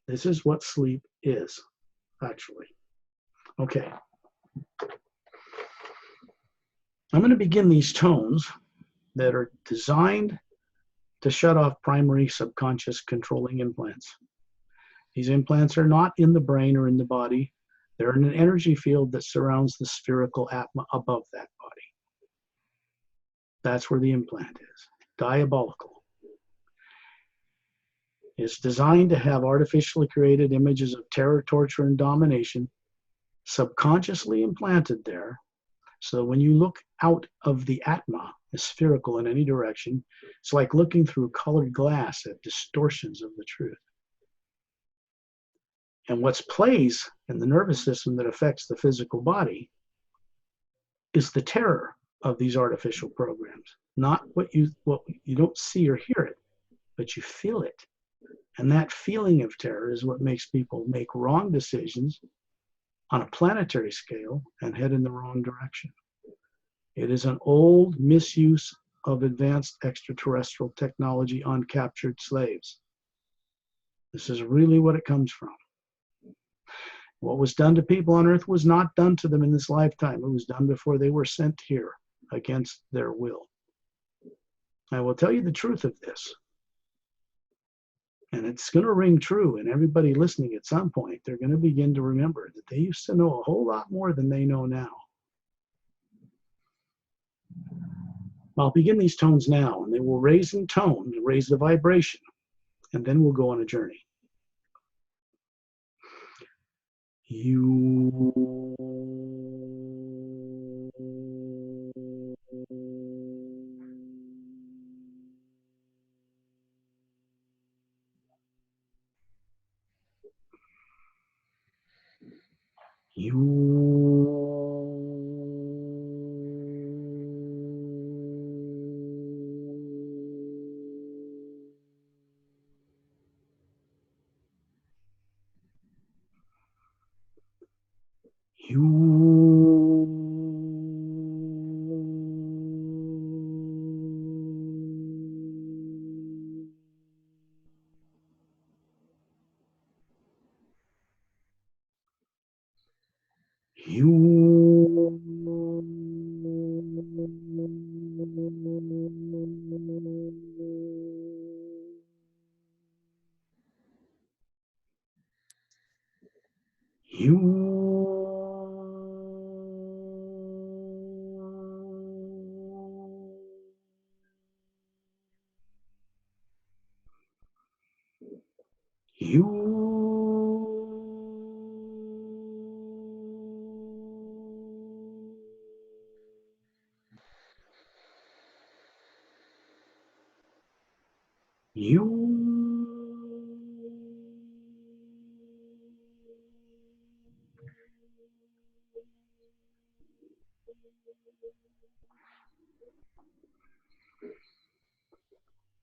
This is what sleep is, actually. Okay. I'm going to begin these tones that are designed to shut off primary subconscious controlling implants. These implants are not in the brain or in the body. They're in an energy field that surrounds the spherical Atma above that body. That's where the implant is. Diabolical. It's designed to have artificially created images of terror, torture, and domination subconsciously implanted there, so that when you look out of the Atma, is spherical in any direction, it's like looking through colored glass at distortions of the truth. And what plays in the nervous system that affects the physical body is the terror of these artificial programs. Not what you don't see or hear it, but you feel it. And that feeling of terror is what makes people make wrong decisions on a planetary scale and head in the wrong direction. It is an old misuse of advanced extraterrestrial technology on captured slaves. This is really what it comes from. What was done to people on Earth was not done to them in this lifetime. It was done before they were sent here against their will. I will tell you the truth of this. And it's going to ring true, and everybody listening at some point, they're going to begin to remember that they used to know a whole lot more than they know now. I'll begin these tones now, and they will raise in tone, raise the vibration, and then we'll go on a journey. You.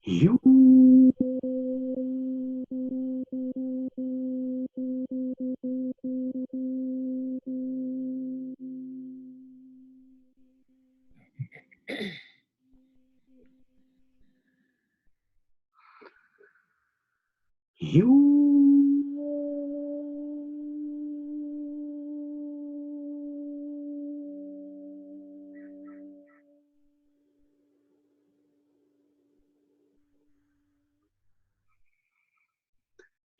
You.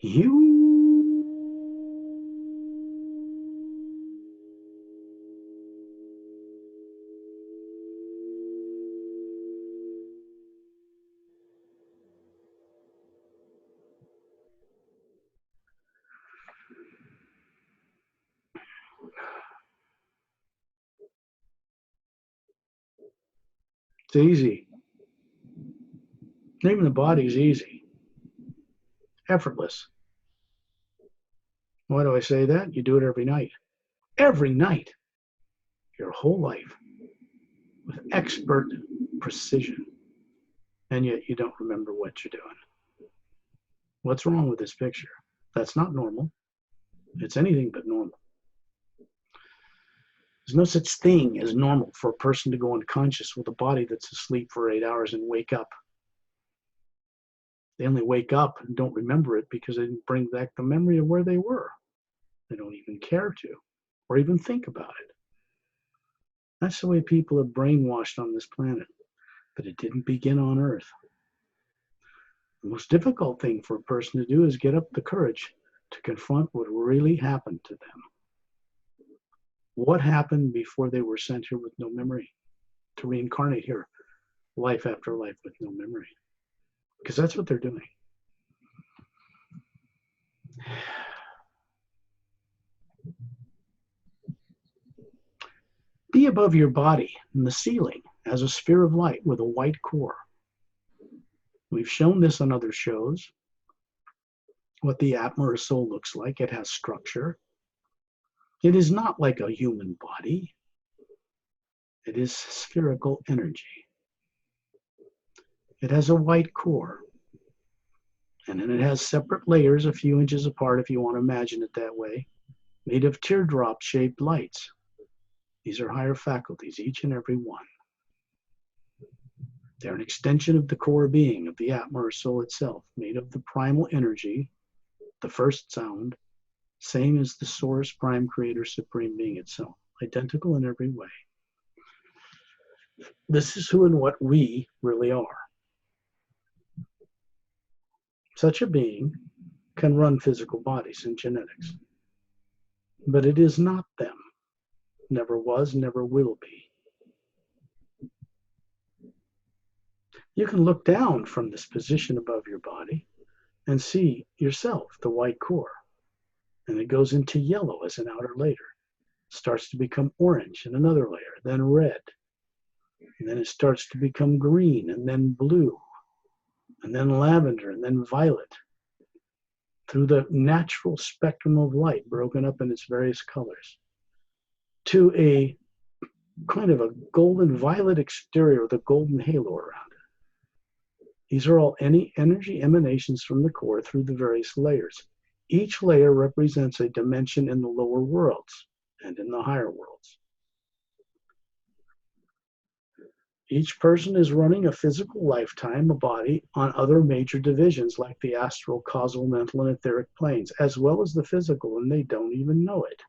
You. It's easy. Naming the body is easy, effortless. Why do I say that? You do it every night. Every night. Your whole life. With expert precision. And yet you don't remember what you're doing. What's wrong with this picture? That's not normal. It's anything but normal. There's no such thing as normal for a person to go unconscious with a body that's asleep for 8 hours and wake up. They only wake up and don't remember it because they didn't bring back the memory of where they were. They don't even care to, or even think about it. That's the way people are brainwashed on this planet. But it didn't begin on Earth. The most difficult thing for a person to do is get up the courage to confront what really happened to them. What happened before they were sent here with no memory, to reincarnate here, life after life with no memory? Because that's what they're doing. Be above your body in the ceiling as a sphere of light with a white core. We've shown this on other shows, what the Atma or soul looks like. It has structure. It is not like a human body. It is spherical energy. It has a white core. And then it has separate layers a few inches apart, if you want to imagine it that way, made of teardrop-shaped lights. These are higher faculties, each and every one. They're an extension of the core being, of the Atma or soul itself, made of the primal energy, the first sound, same as the source, prime creator, supreme being itself, identical in every way. This is who and what we really are. Such a being can run physical bodies and genetics, but it is not them. Never was, never will be. You can look down from this position above your body and see yourself, the white core, and it goes into yellow as an outer layer. Starts to become orange in another layer, then red, and then it starts to become green, and then blue, and then lavender, and then violet, through the natural spectrum of light broken up in its various colors, to a kind of a golden violet exterior with a golden halo around it. These are all any energy emanations from the core through the various layers. Each layer represents a dimension in the lower worlds and in the higher worlds. Each person is running a physical lifetime, a body, on other major divisions like the astral, causal, mental, and etheric planes, as well as the physical, and they don't even know it.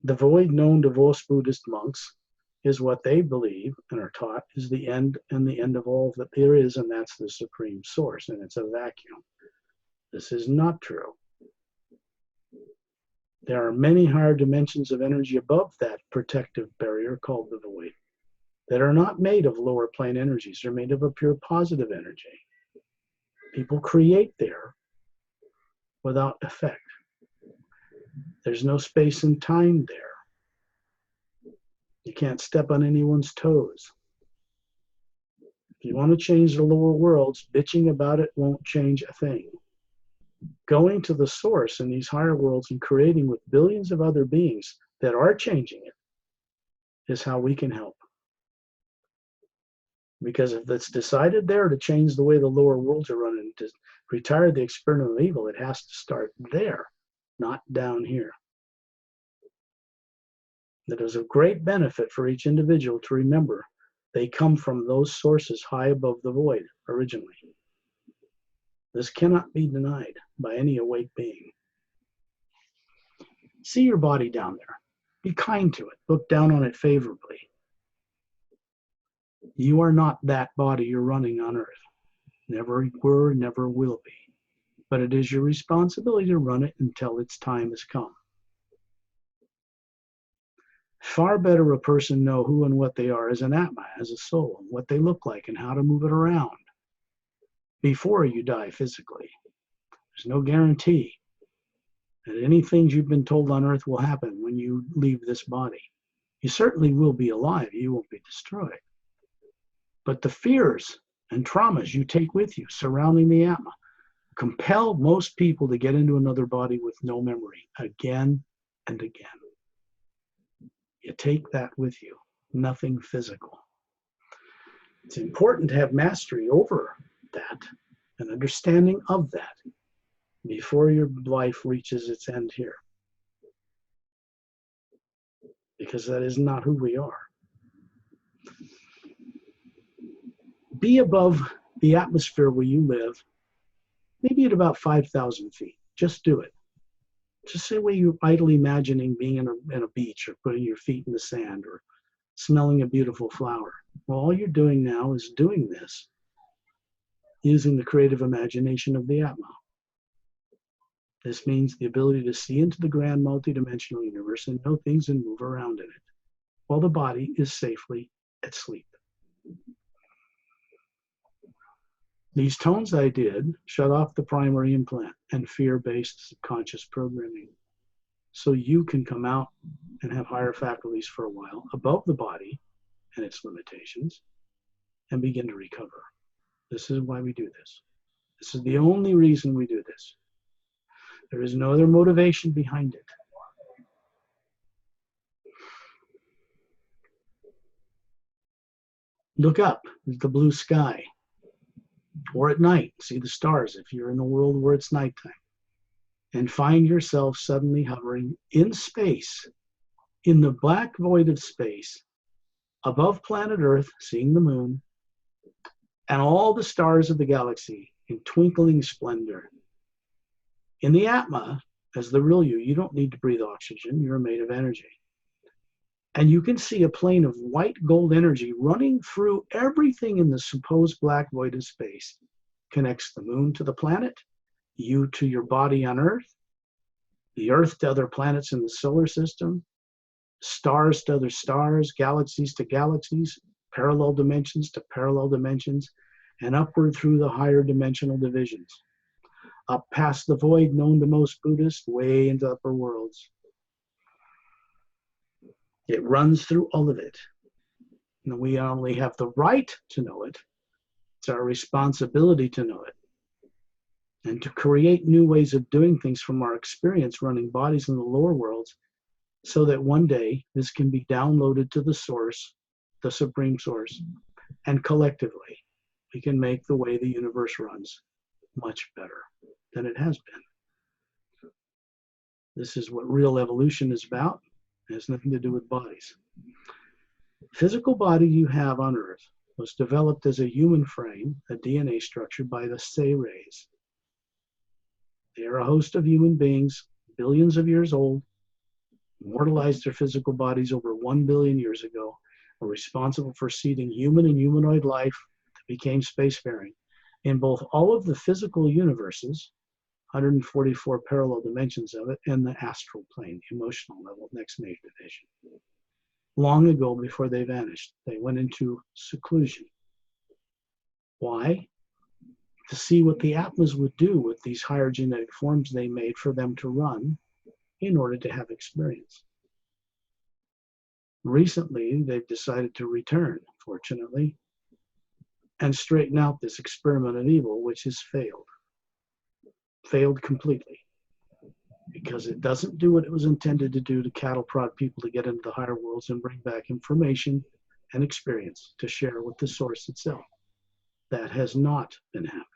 The void known to most Buddhist monks is what they believe and are taught is the end and the end of all that there is, and that's the supreme source, and it's a vacuum. This is not true. There are many higher dimensions of energy above that protective barrier called the void that are not made of lower plane energies. They're made of a pure positive energy. People create there without effect. There's no space and time there. You can't step on anyone's toes. If you want to change the lower worlds, bitching about it won't change a thing. Going to the source in these higher worlds and creating with billions of other beings that are changing it is how we can help. Because if it's decided there to change the way the lower worlds are run and to retire the experiment of evil, it has to start there, not down here. That is of great benefit for each individual to remember they come from those sources high above the void originally. This cannot be denied by any awake being. See your body down there. Be kind to it. Look down on it favorably. You are not that body you're running on earth. Never were, never will be. But it is your responsibility to run it until its time has come. Far better a person know who and what they are as an Atma, as a soul, and what they look like and how to move it around before you die physically. There's no guarantee that any things you've been told on earth will happen when you leave this body. You certainly will be alive. You won't be destroyed. But the fears and traumas you take with you surrounding the Atma compel most people to get into another body with no memory again and again. You take that with you, nothing physical. It's important to have mastery over that and understanding of that before your life reaches its end here. Because that is not who we are. Be above the atmosphere where you live, maybe at about 5,000 feet. Just do it. Just say where you're idly imagining being in a beach or putting your feet in the sand or smelling a beautiful flower. Well, all you're doing now is doing this using the creative imagination of the Atma. This means the ability to see into the grand multidimensional universe and know things and move around in it, while the body is safely at sleep. These tones I did shut off the primary implant and fear-based subconscious programming, so you can come out and have higher faculties for a while above the body and its limitations and begin to recover. This is why we do this. This is the only reason we do this. There is no other motivation behind it. Look up at the blue sky, or at night, see the stars if you're in a world where it's nighttime, and find yourself suddenly hovering in space, in the black void of space, above planet Earth, seeing the moon, and all the stars of the galaxy in twinkling splendor. In the Atma, as the real you, you don't need to breathe oxygen, you're made of energy. And you can see a plane of white gold energy running through everything in the supposed black void of space. Connects the moon to the planet, you to your body on Earth, the Earth to other planets in the solar system, stars to other stars, galaxies to galaxies, parallel dimensions to parallel dimensions, and upward through the higher dimensional divisions. Up past the void known to most Buddhists, way into upper worlds. It runs through all of it. And we only have the right to know it. It's our responsibility to know it. And to create new ways of doing things from our experience running bodies in the lower worlds, so that one day this can be downloaded to the source, the supreme source, and collectively we can make the way the universe runs much better than it has been. This is what real evolution is about. It has nothing to do with bodies. The physical body you have on Earth was developed as a human frame, a DNA structure by the Se rays. They are a host of human beings, billions of years old, immortalized their physical bodies over 1 billion years ago, were responsible for seeding human and humanoid life that became spacefaring in both all of the physical universes, 144 parallel dimensions of it, and the astral plane, the emotional level, next major division. Long ago, before they vanished, they went into seclusion. Why? To see what the Atmas would do with these higher genetic forms they made for them to run in order to have experience. Recently, they've decided to return, fortunately, and straighten out this experiment of evil, which has failed. Failed completely. Because it doesn't do what it was intended to do, to cattle prod people to get into the higher worlds and bring back information and experience to share with the source itself. That has not been happening.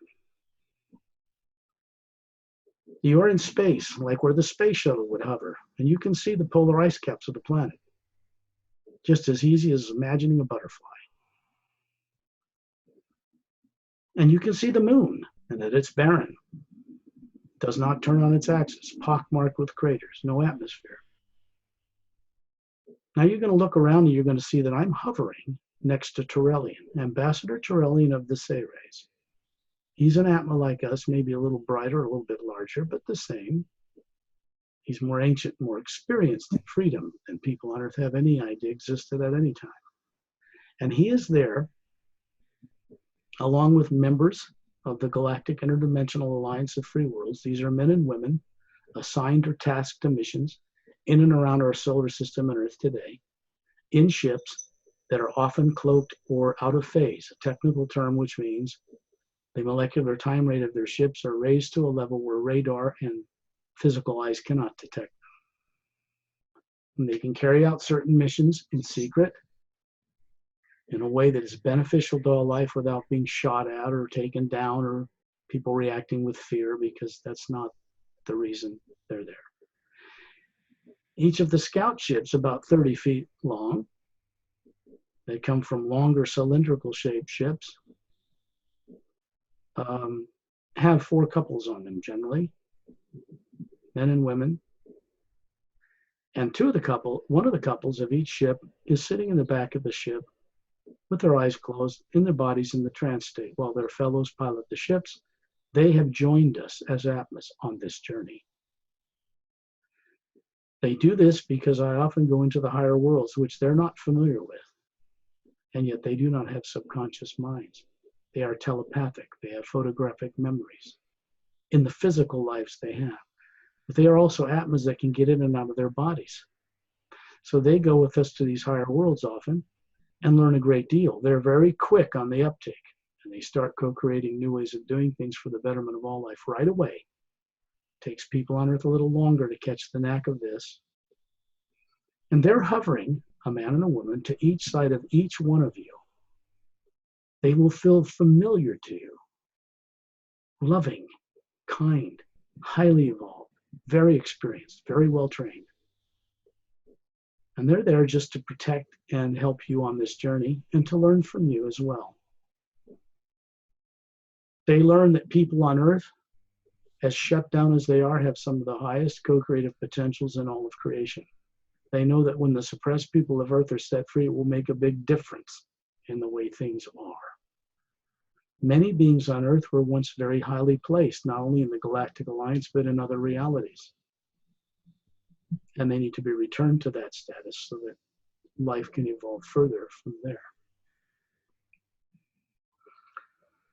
You're in space, like where the space shuttle would hover, and you can see the polar ice caps of the planet, just as easy as imagining a butterfly. And you can see the moon, and that it's barren, does not turn on its axis, pockmarked with craters, no atmosphere. Now you're going to look around and you're going to see that I'm hovering next to Torellian, Ambassador Torellian of the Seres. He's an Atma like us, maybe a little brighter, a little bit larger, but the same. He's more ancient, more experienced in freedom than people on Earth have any idea existed at any time. And he is there along with members of the Galactic Interdimensional Alliance of Free Worlds. These are men and women assigned or tasked to missions in and around our solar system and Earth today, in ships that are often cloaked or out of phase, a technical term which means the molecular time rate of their ships are raised to a level where radar and physical eyes cannot detect them. And they can carry out certain missions in secret in a way that is beneficial to all life without being shot at or taken down or people reacting with fear, because that's not the reason they're there. Each of the scout ships, about 30 feet long, they come from longer cylindrical shaped ships, have 4 couples on them generally, men and women. And one of the couples of each ship is sitting in the back of the ship with their eyes closed, in their bodies in the trance state, while their fellows pilot the ships. They have joined us as Atmas on this journey. They do this because I often go into the higher worlds, which they're not familiar with, and yet they do not have subconscious minds. They are telepathic. They have photographic memories in the physical lives they have. But they are also Atmas that can get in and out of their bodies. So they go with us to these higher worlds often and learn a great deal. They're very quick on the uptake, and they start co-creating new ways of doing things for the betterment of all life right away. Takes people on Earth a little longer to catch the knack of this. And they're hovering, a man and a woman, to each side of each one of you. They will feel familiar to you. Loving, kind, highly evolved, very experienced, very well trained. And they're there just to protect and help you on this journey and to learn from you as well. They learn that people on Earth, as shut down as they are, have some of the highest co-creative potentials in all of creation. They know that when the suppressed people of Earth are set free, it will make a big difference in the way things are. Many beings on Earth were once very highly placed, not only in the Galactic Alliance, but in other realities. And they need to be returned to that status so that life can evolve further from there.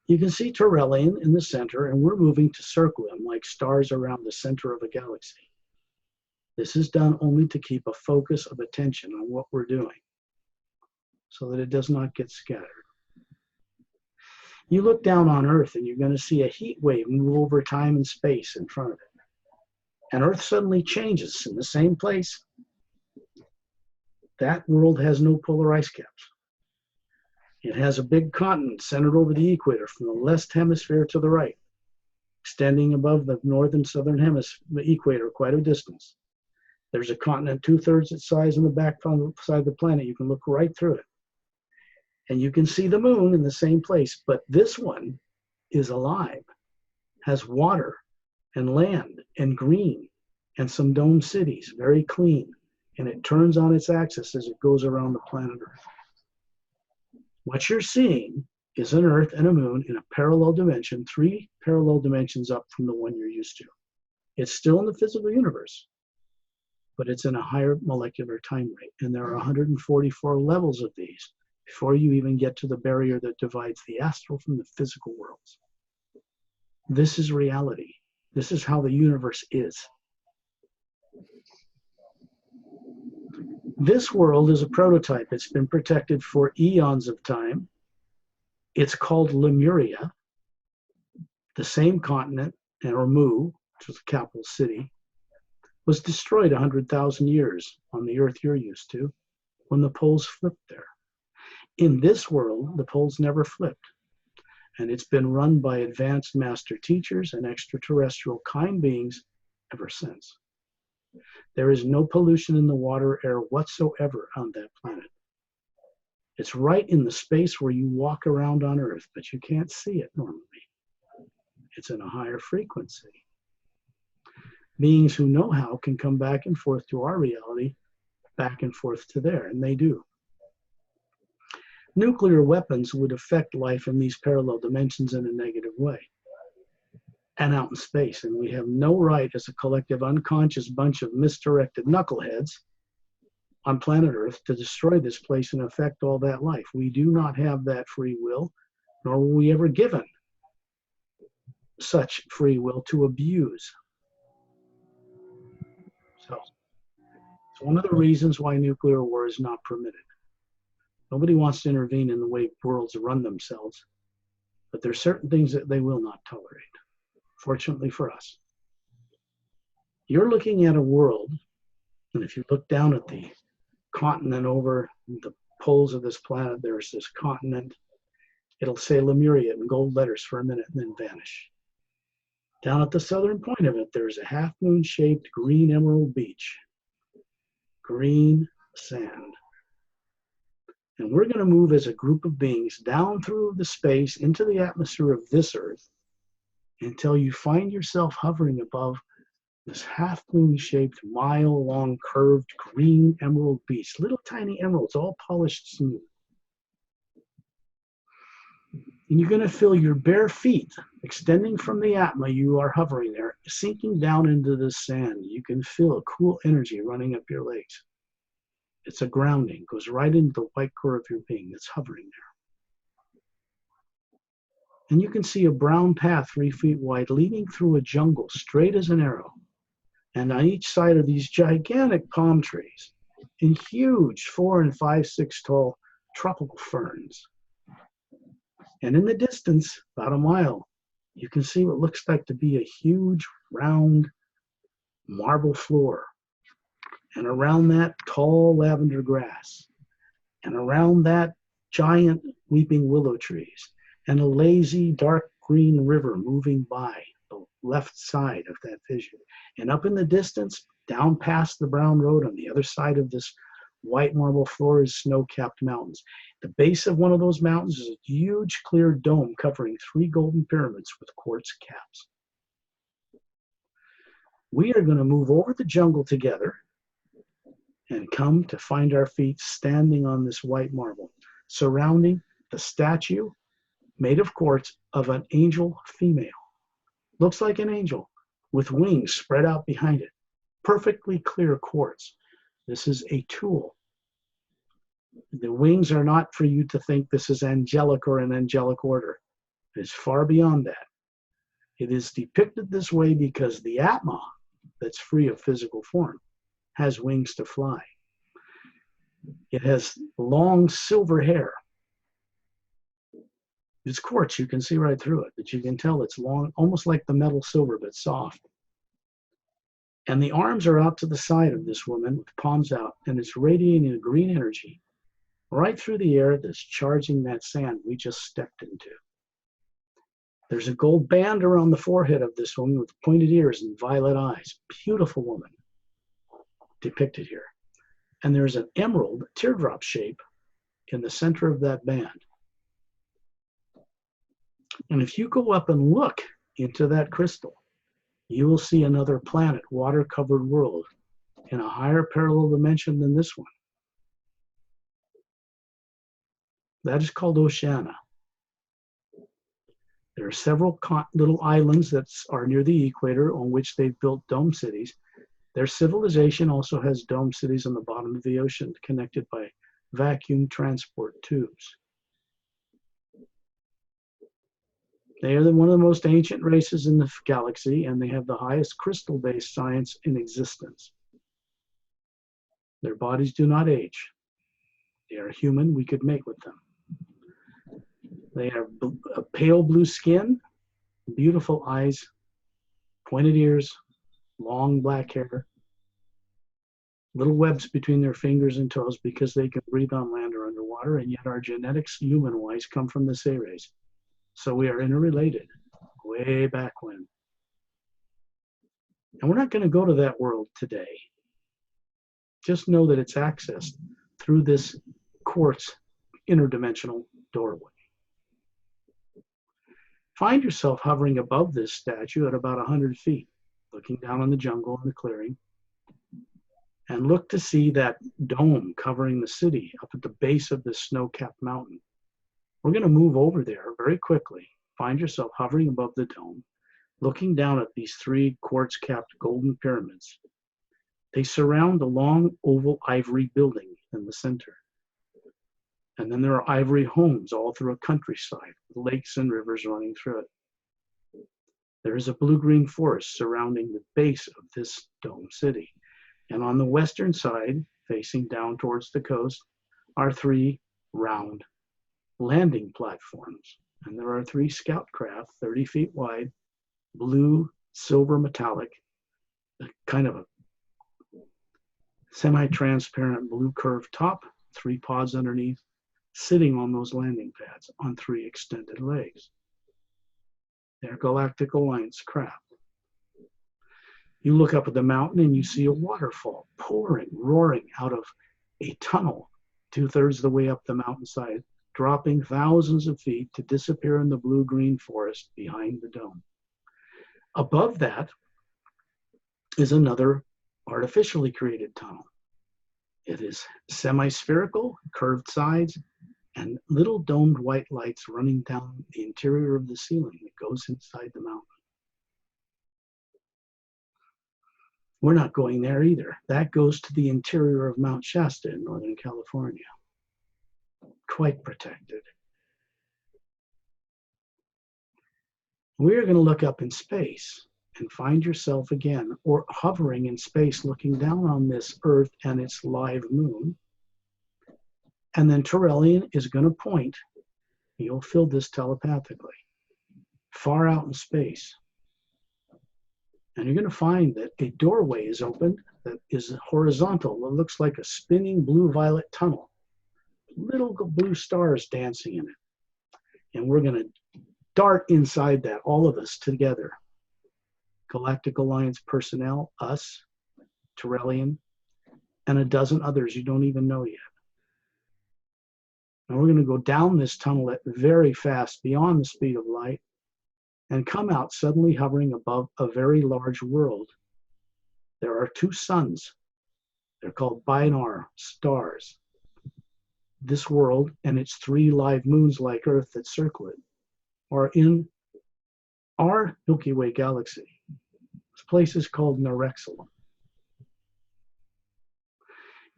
You can see Torellian in the center, and we're moving to circle him like stars around the center of a galaxy. This is done only to keep a focus of attention on what we're doing so that it does not get scattered. You look down on Earth and you're going to see a heat wave move over time and space in front of it. And Earth suddenly changes in the same place. That world has no polar ice caps. It has a big continent centered over the equator from the left hemisphere to the right, extending above the north and southern hemisphere, the equator, quite a distance. There's a continent 2/3 its size on the back side of the planet. You can look right through it. And you can see the moon in the same place, but this one is alive, has water and land and green and some domed cities, very clean. And it turns on its axis as it goes around the planet Earth. What you're seeing is an Earth and a moon in a parallel dimension, 3 parallel dimensions up from the one you're used to. It's still in the physical universe, but it's in a higher molecular time rate. And there are 144 levels of these before you even get to the barrier that divides the astral from the physical worlds. This is reality. This is how the universe is. This world is a prototype. It's been protected for eons of time. It's called Lemuria, the same continent, or Mu, which was the capital city, was destroyed 100,000 years on the Earth you're used to when the poles flipped there. In this world, the poles never flipped, and it's been run by advanced master teachers and extraterrestrial kind beings ever since. There is no pollution in the water or air whatsoever on that planet. It's right in the space where you walk around on Earth, but you can't see it normally. It's in a higher frequency. Beings who know how can come back and forth to our reality, back and forth to there, and they do. Nuclear weapons would affect life in these parallel dimensions in a negative way and out in space, and we have no right as a collective unconscious bunch of misdirected knuckleheads on planet Earth to destroy this place and affect all that life. We do not have that free will, nor were we ever given such free will to abuse. So it's one of the reasons why nuclear war is not permitted. Nobody wants to intervene in the way worlds run themselves, but there are certain things that they will not tolerate, fortunately for us. You're looking at a world, and if you look down at the continent over the poles of this planet, there's this continent. It'll say Lemuria in gold letters for a minute and then vanish. Down at the southern point of it, there's a half-moon-shaped green emerald beach. Green sand. And we're going to move as a group of beings down through the space into the atmosphere of this Earth until you find yourself hovering above this half-moon-shaped, mile-long, curved green emerald beach. Little tiny emeralds, all polished smooth. And you're going to feel your bare feet extending from the Atma. You are hovering there, sinking down into the sand. You can feel a cool energy running up your legs. It's a grounding, goes right into the white core of your being that's hovering there. And you can see a brown path 3 feet wide leading through a jungle straight as an arrow. And on each side are these gigantic palm trees and huge 4 and 5, 6 tall tropical ferns. And in the distance, about a mile, you can see what looks like to be a huge round marble floor. And around that, tall lavender grass. And around that, giant weeping willow trees. And a lazy dark green river moving by the left side of that vision. And up in the distance, down past the brown road on the other side of this white marble floor is snow-capped mountains. The base of one of those mountains is a huge clear dome covering 3 golden pyramids with quartz caps. We are going to move over the jungle together and come to find our feet standing on this white marble, surrounding the statue made of quartz of an angel female. Looks like an angel with wings spread out behind it. Perfectly clear quartz. This is a tool. The wings are not for you to think this is angelic or an angelic order. It is far beyond that. It is depicted this way because the Atma, that's free of physical form, has wings to fly. It has long silver hair. It's quartz, you can see right through it, but you can tell it's long, almost like the metal silver, but soft. And the arms are out to the side of this woman with palms out, and it's radiating a green energy right through the air that's charging that sand we just stepped into. There's a gold band around the forehead of this woman with pointed ears and violet eyes. Beautiful woman depicted here. And there's an emerald teardrop shape in the center of that band. And if you go up and look into that crystal, you will see another planet, water-covered world, in a higher parallel dimension than this one. That is called Oceania. There are several little islands that are near the equator on which they've built dome cities. Their civilization also has dome cities on the bottom of the ocean connected by vacuum transport tubes. They are one of the most ancient races in the galaxy, and they have the highest crystal-based science in existence. Their bodies do not age. They are human. We could mate with them. They have a pale blue skin, beautiful eyes, pointed ears, long black hair, little webs between their fingers and toes because they can breathe on land or underwater. water, and yet our genetics, human-wise, come from the sea rays. So we are interrelated, way back when. And we're not going to go to that world today. Just know that it's accessed through this quartz interdimensional doorway. Find yourself hovering above this statue at about 100 feet, looking down on the jungle and the clearing, and look to see that dome covering the city up at the base of this snow-capped mountain. We're going to move over there very quickly. Find yourself hovering above the dome, looking down at these 3 quartz-capped golden pyramids. They surround the long oval ivory building in the center. And then there are ivory homes all through a countryside, with lakes and rivers running through it. There is a blue-green forest surrounding the base of this dome city. And on the western side, facing down towards the coast, are 3 round landing platforms. And there are 3 scout craft, 30 feet wide, blue, silver metallic, kind of a semi-transparent blue curved top, 3 pods underneath, sitting on those landing pads on 3 extended legs. They're Galactic Alliance craft. You look up at the mountain and you see a waterfall pouring, roaring out of a tunnel 2/3 of the way up the mountainside, dropping thousands of feet to disappear in the blue-green forest behind the dome. Above that is another artificially created tunnel. It is semi-spherical, curved sides, and little domed white lights running down the interior of the ceiling that goes inside the mountain. We're not going there either. That goes to the interior of Mount Shasta in Northern California. Quite protected. We're going to look up in space and find yourself again, or hovering in space, looking down on this Earth and its live moon. And then Torellian is going to point, you'll feel this telepathically, far out in space. And you're going to find that a doorway is opened that is horizontal. It looks like a spinning blue-violet tunnel. Little blue stars dancing in it. And we're going to dart inside that, all of us together. Galactic Alliance personnel, us, Torellian, and a dozen others you don't even know yet. And we're going to go down this tunnel at very fast, beyond the speed of light, and come out suddenly hovering above a very large world. There are 2 suns. They're called binar stars. This world and its 3 live moons like Earth that circle it are in our Milky Way galaxy. This place is called Norexilam.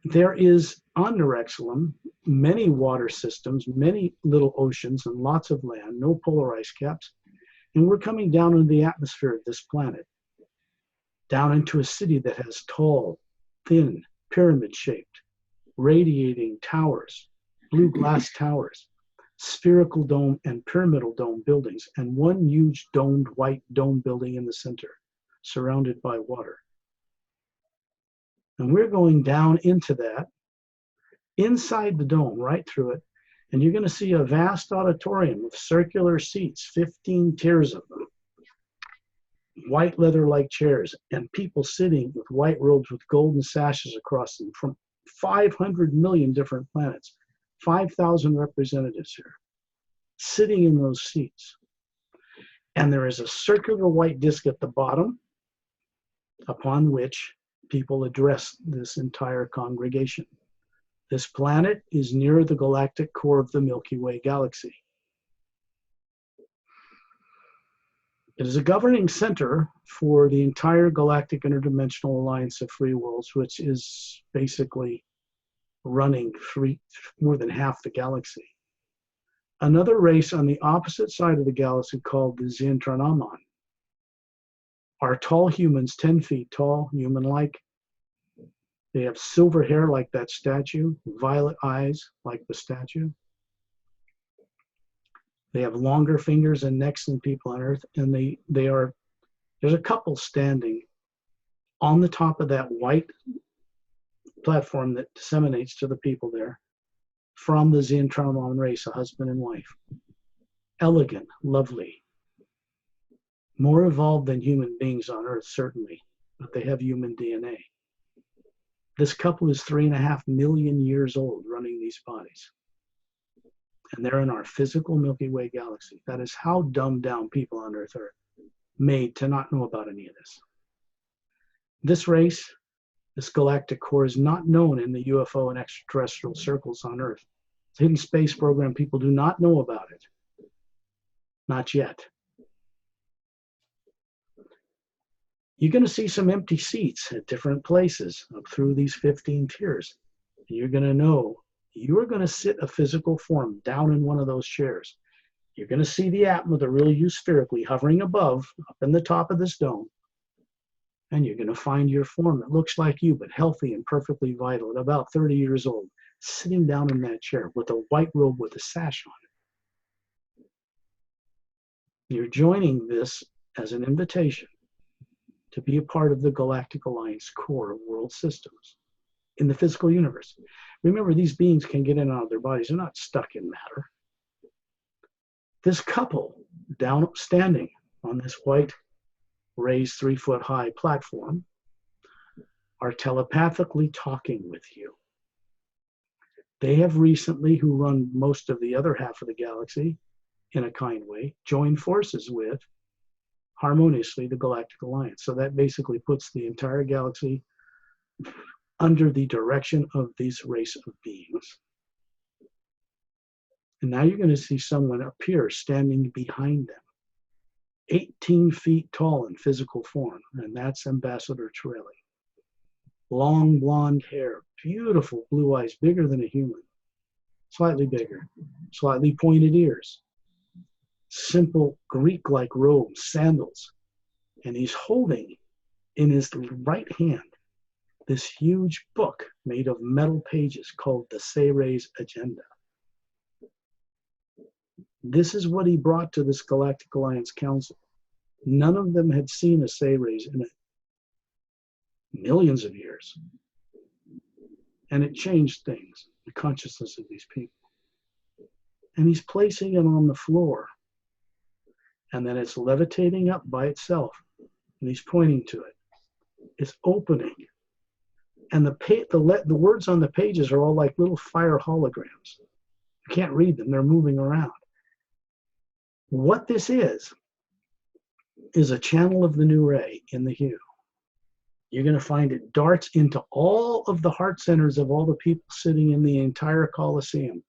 There is on Norexilam many water systems, many little oceans, and lots of land, no polar ice caps. And we're coming down into the atmosphere of this planet, down into a city that has tall, thin, pyramid-shaped, radiating towers, blue glass towers, spherical dome and pyramidal dome buildings, and one huge domed white dome building in the center, surrounded by water. And we're going down into that, inside the dome, right through it, and you're going to see a vast auditorium with circular seats, 15 tiers of them, white leather-like chairs, and people sitting with white robes with golden sashes across them from 500 million different planets, 5,000 representatives here, sitting in those seats. And there is a circular white disc at the bottom upon which people address this entire congregation. This planet is near the galactic core of the Milky Way galaxy. It is a governing center for the entire Galactic Interdimensional Alliance of Free Worlds, which is basically running more than half the galaxy. Another race on the opposite side of the galaxy called the Zintranaman are tall humans, 10 feet tall, human-like. They have silver hair like that statue, violet eyes like the statue. They have longer fingers and necks than people on Earth, and there's a couple standing on the top of that white platform that disseminates to the people there. from the Xentranomon race, a husband and wife. Elegant, lovely, more evolved than human beings on Earth, certainly, but they have human DNA. This couple is 3.5 million years old running these bodies. And they're in our physical Milky Way galaxy. That is how dumbed down people on Earth are made to not know about any of this. This race, this galactic core, is not known in the UFO and extraterrestrial circles on Earth. It's a hidden space program. People do not know about it. Not yet. You're going to see some empty seats at different places up through these 15 tiers. You're going to know you are going to sit a physical form down in one of those chairs. You're going to see the Atma, the real you spherically, hovering above, up in the top of this dome. And you're going to find your form that looks like you, but healthy and perfectly vital, at about 30 years old, sitting down in that chair with a white robe with a sash on it. You're joining this as an invitation to be a part of the Galactic Alliance core of world systems in the physical universe. Remember, these beings can get in and out of their bodies. They're not stuck in matter. This couple, standing on this white, raised 3-foot-high platform, are telepathically talking with you. They have recently, who run most of the other half of the galaxy in a kind way, joined forces with, harmoniously, the Galactic Alliance. So that basically puts the entire galaxy under the direction of this race of beings. And now you're going to see someone appear standing behind them, 18 feet tall in physical form, and that's Ambassador Torelli. Long blonde hair, beautiful blue eyes, bigger than a human, slightly bigger, slightly pointed ears, simple Greek-like robes, sandals, and he's holding in his right hand this huge book made of metal pages called the Sayre's Agenda. This is what he brought to this Galactic Alliance Council. None of them had seen a Sayre's in millions of years. And it changed things, the consciousness of these people. And he's placing it on the floor. And then it's levitating up by itself. And he's pointing to it. It's opening. And the words on the pages are all like little fire holograms. You can't read them. They're moving around. What this is a channel of the new ray in the hue. You're going to find it darts into all of the heart centers of all the people sitting in the entire Colosseum,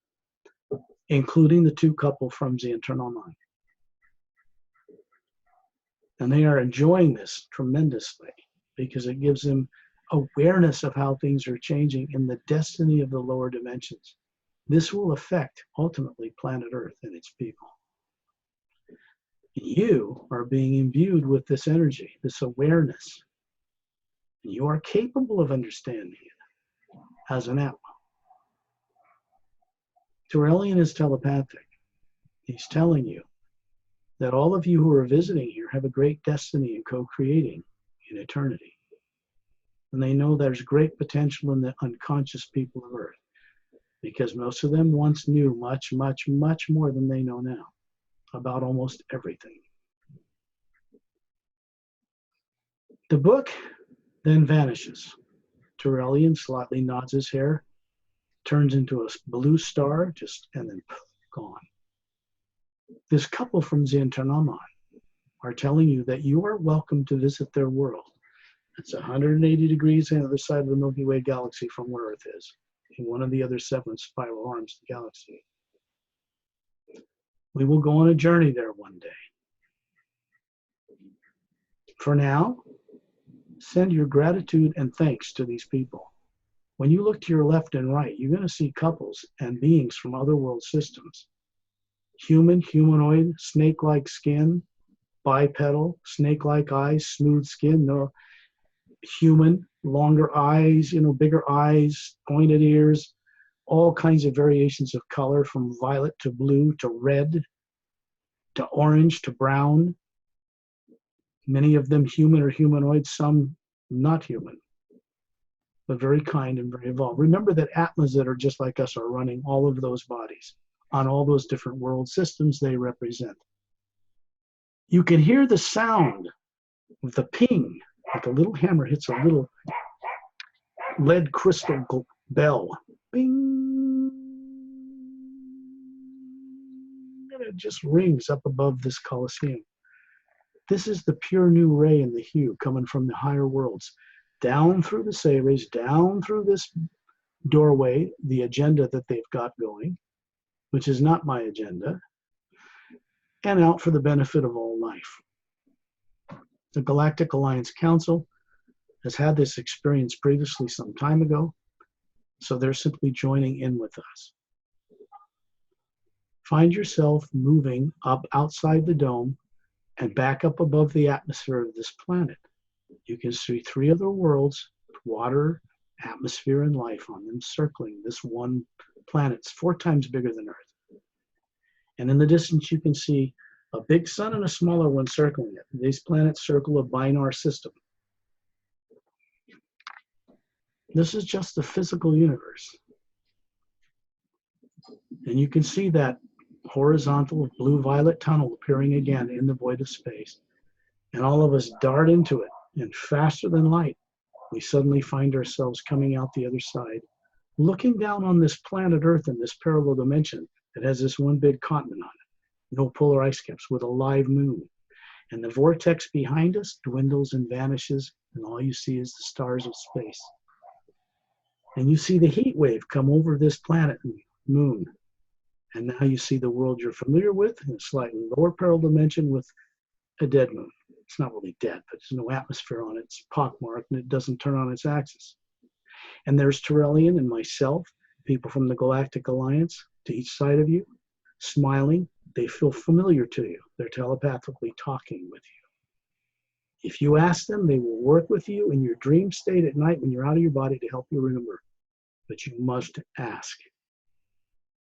including the two couple from Xentranomon. And they are enjoying this tremendously because it gives them awareness of how things are changing in the destiny of the lower dimensions. This will affect, ultimately, planet Earth and its people. You are being imbued with this energy, this awareness. And you are capable of understanding it as an Atma. Torellian is telepathic. He's telling you that all of you who are visiting here have a great destiny in co-creating in eternity. And they know there's great potential in the unconscious people of Earth, because most of them once knew much, much, much more than they know now about almost everything. The book then vanishes. Torellian slightly nods his hair, turns into a blue star, and then gone. This couple from Xentranomon are telling you that you are welcome to visit their world. It's 180 degrees on the other side of the Milky Way galaxy from where Earth is, in one of the other 7 spiral arms of the galaxy. We will go on a journey there one day. For now, send your gratitude and thanks to these people. When you look to your left and right, you're going to see couples and beings from other world systems. Human, humanoid, snake-like skin, bipedal, snake-like eyes, smooth skin, no, human, longer eyes, bigger eyes, pointed ears, all kinds of variations of color from violet to blue to red to orange to brown. Many of them human or humanoid, some not human. but very kind and very evolved. Remember that Atmas that are just like us are running all of those bodies on all those different world systems they represent. You can hear the sound of the ping, like a little hammer hits a little lead crystal bell. Bing! And it just rings up above this Colosseum. This is the pure new ray and the hue coming from the higher worlds, down through the Sayres, down through this doorway, the agenda that they've got going, which is not my agenda, and out for the benefit of all life. The Galactic Alliance Council has had this experience previously some time ago, so they're simply joining in with us. Find yourself moving up outside the dome and back up above the atmosphere of this planet. You can see 3 other worlds, water, atmosphere, and life on them circling this one planet. It's 4 times bigger than Earth. And in the distance, you can see a big sun and a smaller one circling it. These planets circle a binar system. This is just the physical universe. And you can see that horizontal blue-violet tunnel appearing again in the void of space. And all of us dart into it, and faster than light, we suddenly find ourselves coming out the other side, looking down on this planet Earth in this parallel dimension that has this one big continent on it, no polar ice caps, with a live moon. And the vortex behind us dwindles and vanishes, and all you see is the stars of space. And you see the heat wave come over this planet and moon. And now you see the world you're familiar with in a slightly lower parallel dimension with a dead moon. It's not really dead, but there's no atmosphere on it. It's pockmarked and it doesn't turn on its axis. And there's Terrellian and myself, people from the Galactic Alliance to each side of you, smiling. They feel familiar to you. They're telepathically talking with you. If you ask them, they will work with you in your dream state at night when you're out of your body to help you remember. But you must ask.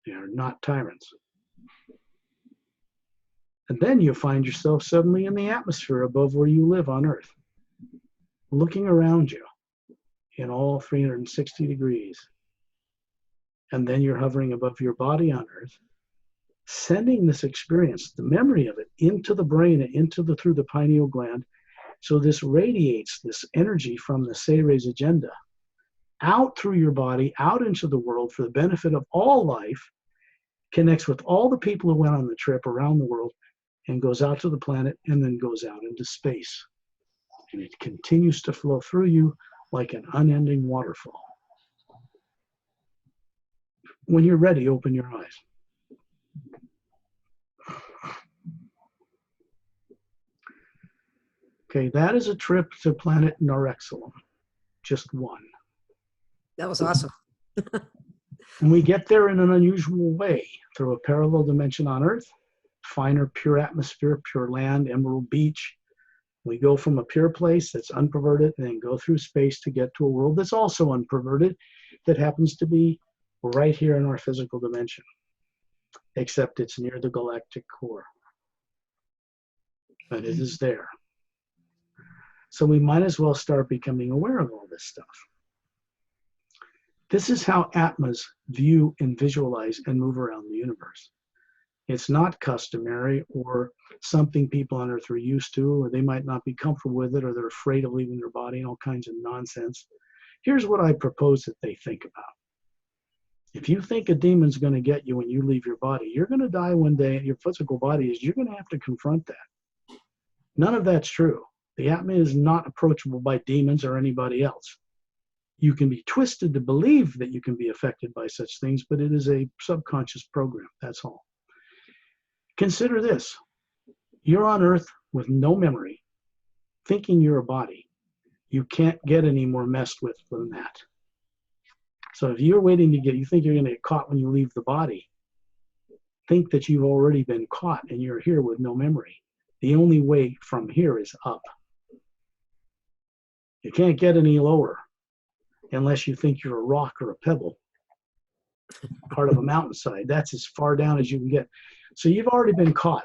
They are not tyrants. And then you find yourself suddenly in the atmosphere above where you live on Earth, looking around you in all 360 degrees. And then you're hovering above your body on Earth, sending this experience, the memory of it, into the brain and through the pineal gland. So this radiates this energy from the Sayres agenda out through your body, out into the world for the benefit of all life, connects with all the people who went on the trip around the world, and goes out to the planet and then goes out into space. And it continues to flow through you like an unending waterfall. When you're ready, open your eyes. Okay, that is a trip to planet Norexilam, just one. That was awesome. And we get there in an unusual way, through a parallel dimension on Earth, finer, pure atmosphere, pure land, emerald beach. We go from a pure place that's unperverted and then go through space to get to a world that's also unperverted, that happens to be right here in our physical dimension, except it's near the galactic core. But it is there. So we might as well start becoming aware of all this stuff. This is how Atmas view and visualize and move around the universe. It's not customary or something people on Earth are used to, or they might not be comfortable with it, or they're afraid of leaving their body, and all kinds of nonsense. Here's what I propose that they think about. If you think a demon's going to get you when you leave your body, you're going to die one day, and your physical body is, you're going to have to confront that. None of that's true. The Atma is not approachable by demons or anybody else. You can be twisted to believe that you can be affected by such things, but it is a subconscious program, that's all. Consider this. You're on Earth with no memory, thinking you're a body. You can't get any more messed with than that. So if you're waiting to you think you're going to get caught when you leave the body, think that you've already been caught and you're here with no memory. The only way from here is up. You can't get any lower unless you think you're a rock or a pebble, part of a mountainside. That's as far down as you can get. So you've already been caught.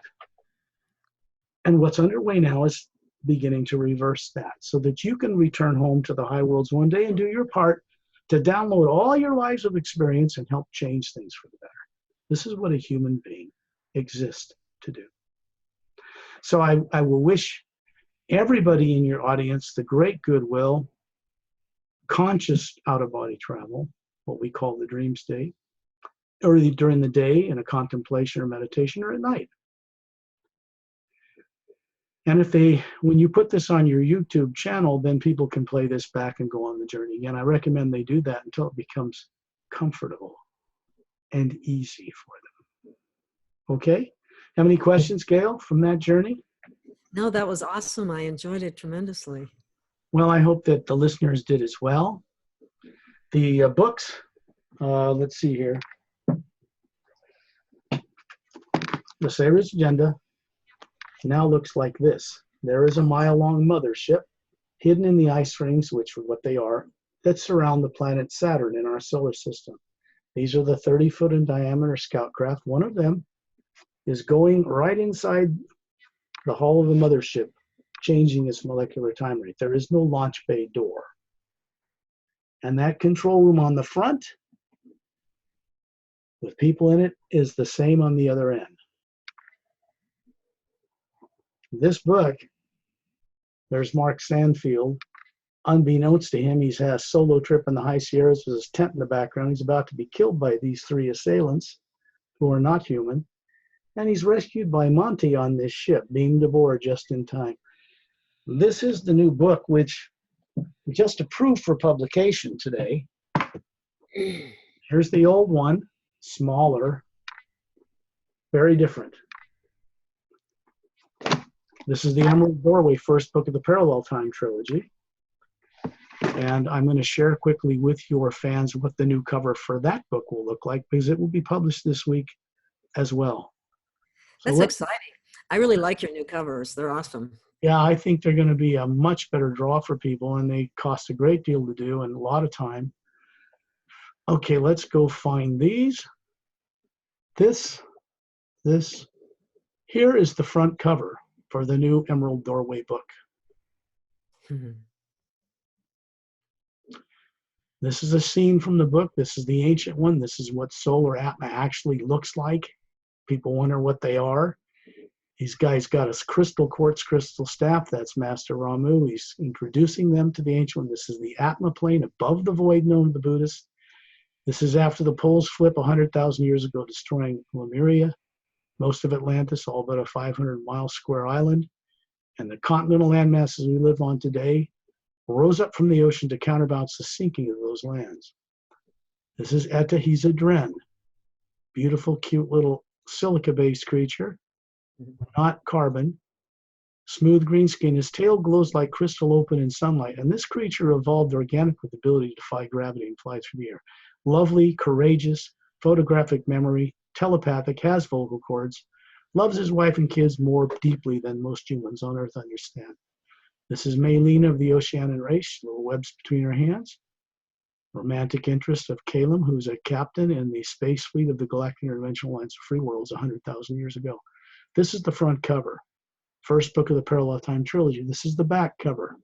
And what's underway now is beginning to reverse that so that you can return home to the high worlds one day and do your part to download all your lives of experience and help change things for the better. This is what a human being exists to do. So I will wish everybody in your audience the great goodwill, conscious out-of-body travel, what we call the dream state, or during the day in a contemplation or meditation, or at night. And when you put this on your YouTube channel, then people can play this back and go on the journey again. I recommend they do that until it becomes comfortable and easy for them. Okay? Have any questions, Gail, from that journey? No, that was awesome. I enjoyed it tremendously. Well, I hope that the listeners did as well. The books, let's see here. The Savior's Agenda now looks like this. There is a mile-long mothership hidden in the ice rings, which are what they are, that surround the planet Saturn in our solar system. These are the 30-foot in diameter scout craft. One of them is going right inside the hull of the mothership, changing its molecular time rate. There is no launch bay door. And that control room on the front, with people in it, is the same on the other end. This book, there's Mark Sandfield. Unbeknownst to him, he's had a solo trip in the high Sierras with his tent in the background. He's about to be killed by these three assailants who are not human. And he's rescued by Monty on this ship, beamed aboard just in time. This is the new book, which we just approved for publication today. Here's the old one, smaller, very different. This is the Emerald Doorway, first book of the Parallel Time Trilogy. And I'm going to share quickly with your fans what the new cover for that book will look like, because it will be published this week as well. So That's exciting. I really like your new covers. They're awesome. Yeah, I think they're going to be a much better draw for people, and they cost a great deal to do and a lot of time. Okay, let's go find these. This. Here is the front cover for the new Emerald Doorway book. Mm-hmm. This is a scene from the book. This is the ancient one. This is what solar Atma actually looks like. People wonder what they are. These guys got a crystal quartz crystal staff. That's Master Ramu. He's introducing them to the ancient one. This is the Atma plane above the void known to the Buddhists. This is after the poles flip 100,000 years ago, destroying Lemuria, most of Atlantis, all but a 500-mile square island. And the continental landmasses we live on today rose up from the ocean to counterbalance the sinking of those lands. This is Etahiza Dren, beautiful, cute little silica-based creature, not carbon, smooth green skin. His tail glows like crystal open in sunlight, and this creature evolved organic with the ability to defy gravity and fly through the air. Lovely, courageous, photographic memory, telepathic, has vocal cords, loves his wife and kids more deeply than most humans on Earth understand. This is Maylene of the Oceanian race, little webs between her hands. Romantic interest of Calum, who's a captain in the space fleet of the Galactic Alliance of Free Worlds 100,000 years ago. This is the front cover. First book of the Parallel Time Trilogy. This is the back cover.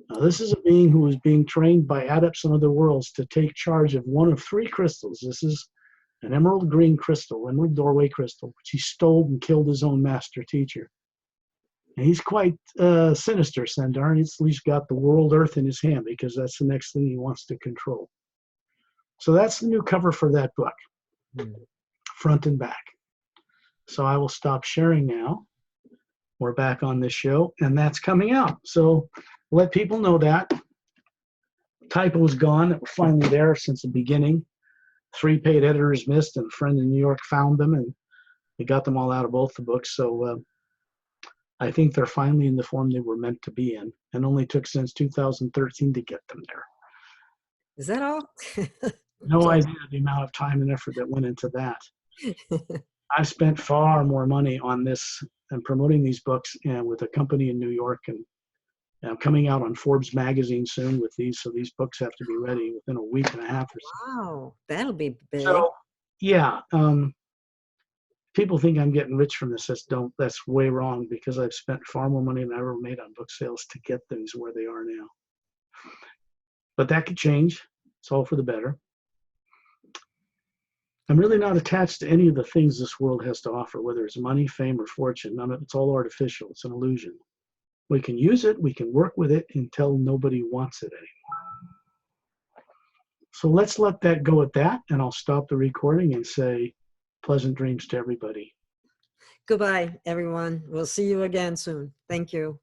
Now, this is a being who was being trained by adepts in other worlds to take charge of one of three crystals. This is an emerald green crystal, emerald doorway crystal, which he stole and killed his own master teacher. And he's quite sinister, Sandar. He's got the world Earth in his hand because that's the next thing he wants to control. So that's the new cover for that book, front and back. So I will stop sharing now. We're back on this show, and that's coming out. So let people know that. Typo's gone. It was finally there since the beginning. 3 paid editors missed, and a friend in New York found them, and they got them all out of both the books. So I think they're finally in the form they were meant to be in, and only took since 2013 to get them there. Is that all? No idea the amount of time and effort that went into that. I've spent far more money on this and promoting these books, and with a company in New York, and I'm coming out on Forbes magazine soon with these, so these books have to be ready within a week and a half or so. Wow, that'll be big. So, yeah, People think I'm getting rich from this. That's way wrong, because I've spent far more money than I ever made on book sales to get things where they are now. But that could change. It's all for the better. I'm really not attached to any of the things this world has to offer, whether it's money, fame, or fortune. None of it's all artificial. It's an illusion. We can use it, we can work with it until nobody wants it anymore. So let's let that go at that, and I'll stop the recording and say pleasant dreams to everybody. Goodbye, everyone. We'll see you again soon. Thank you.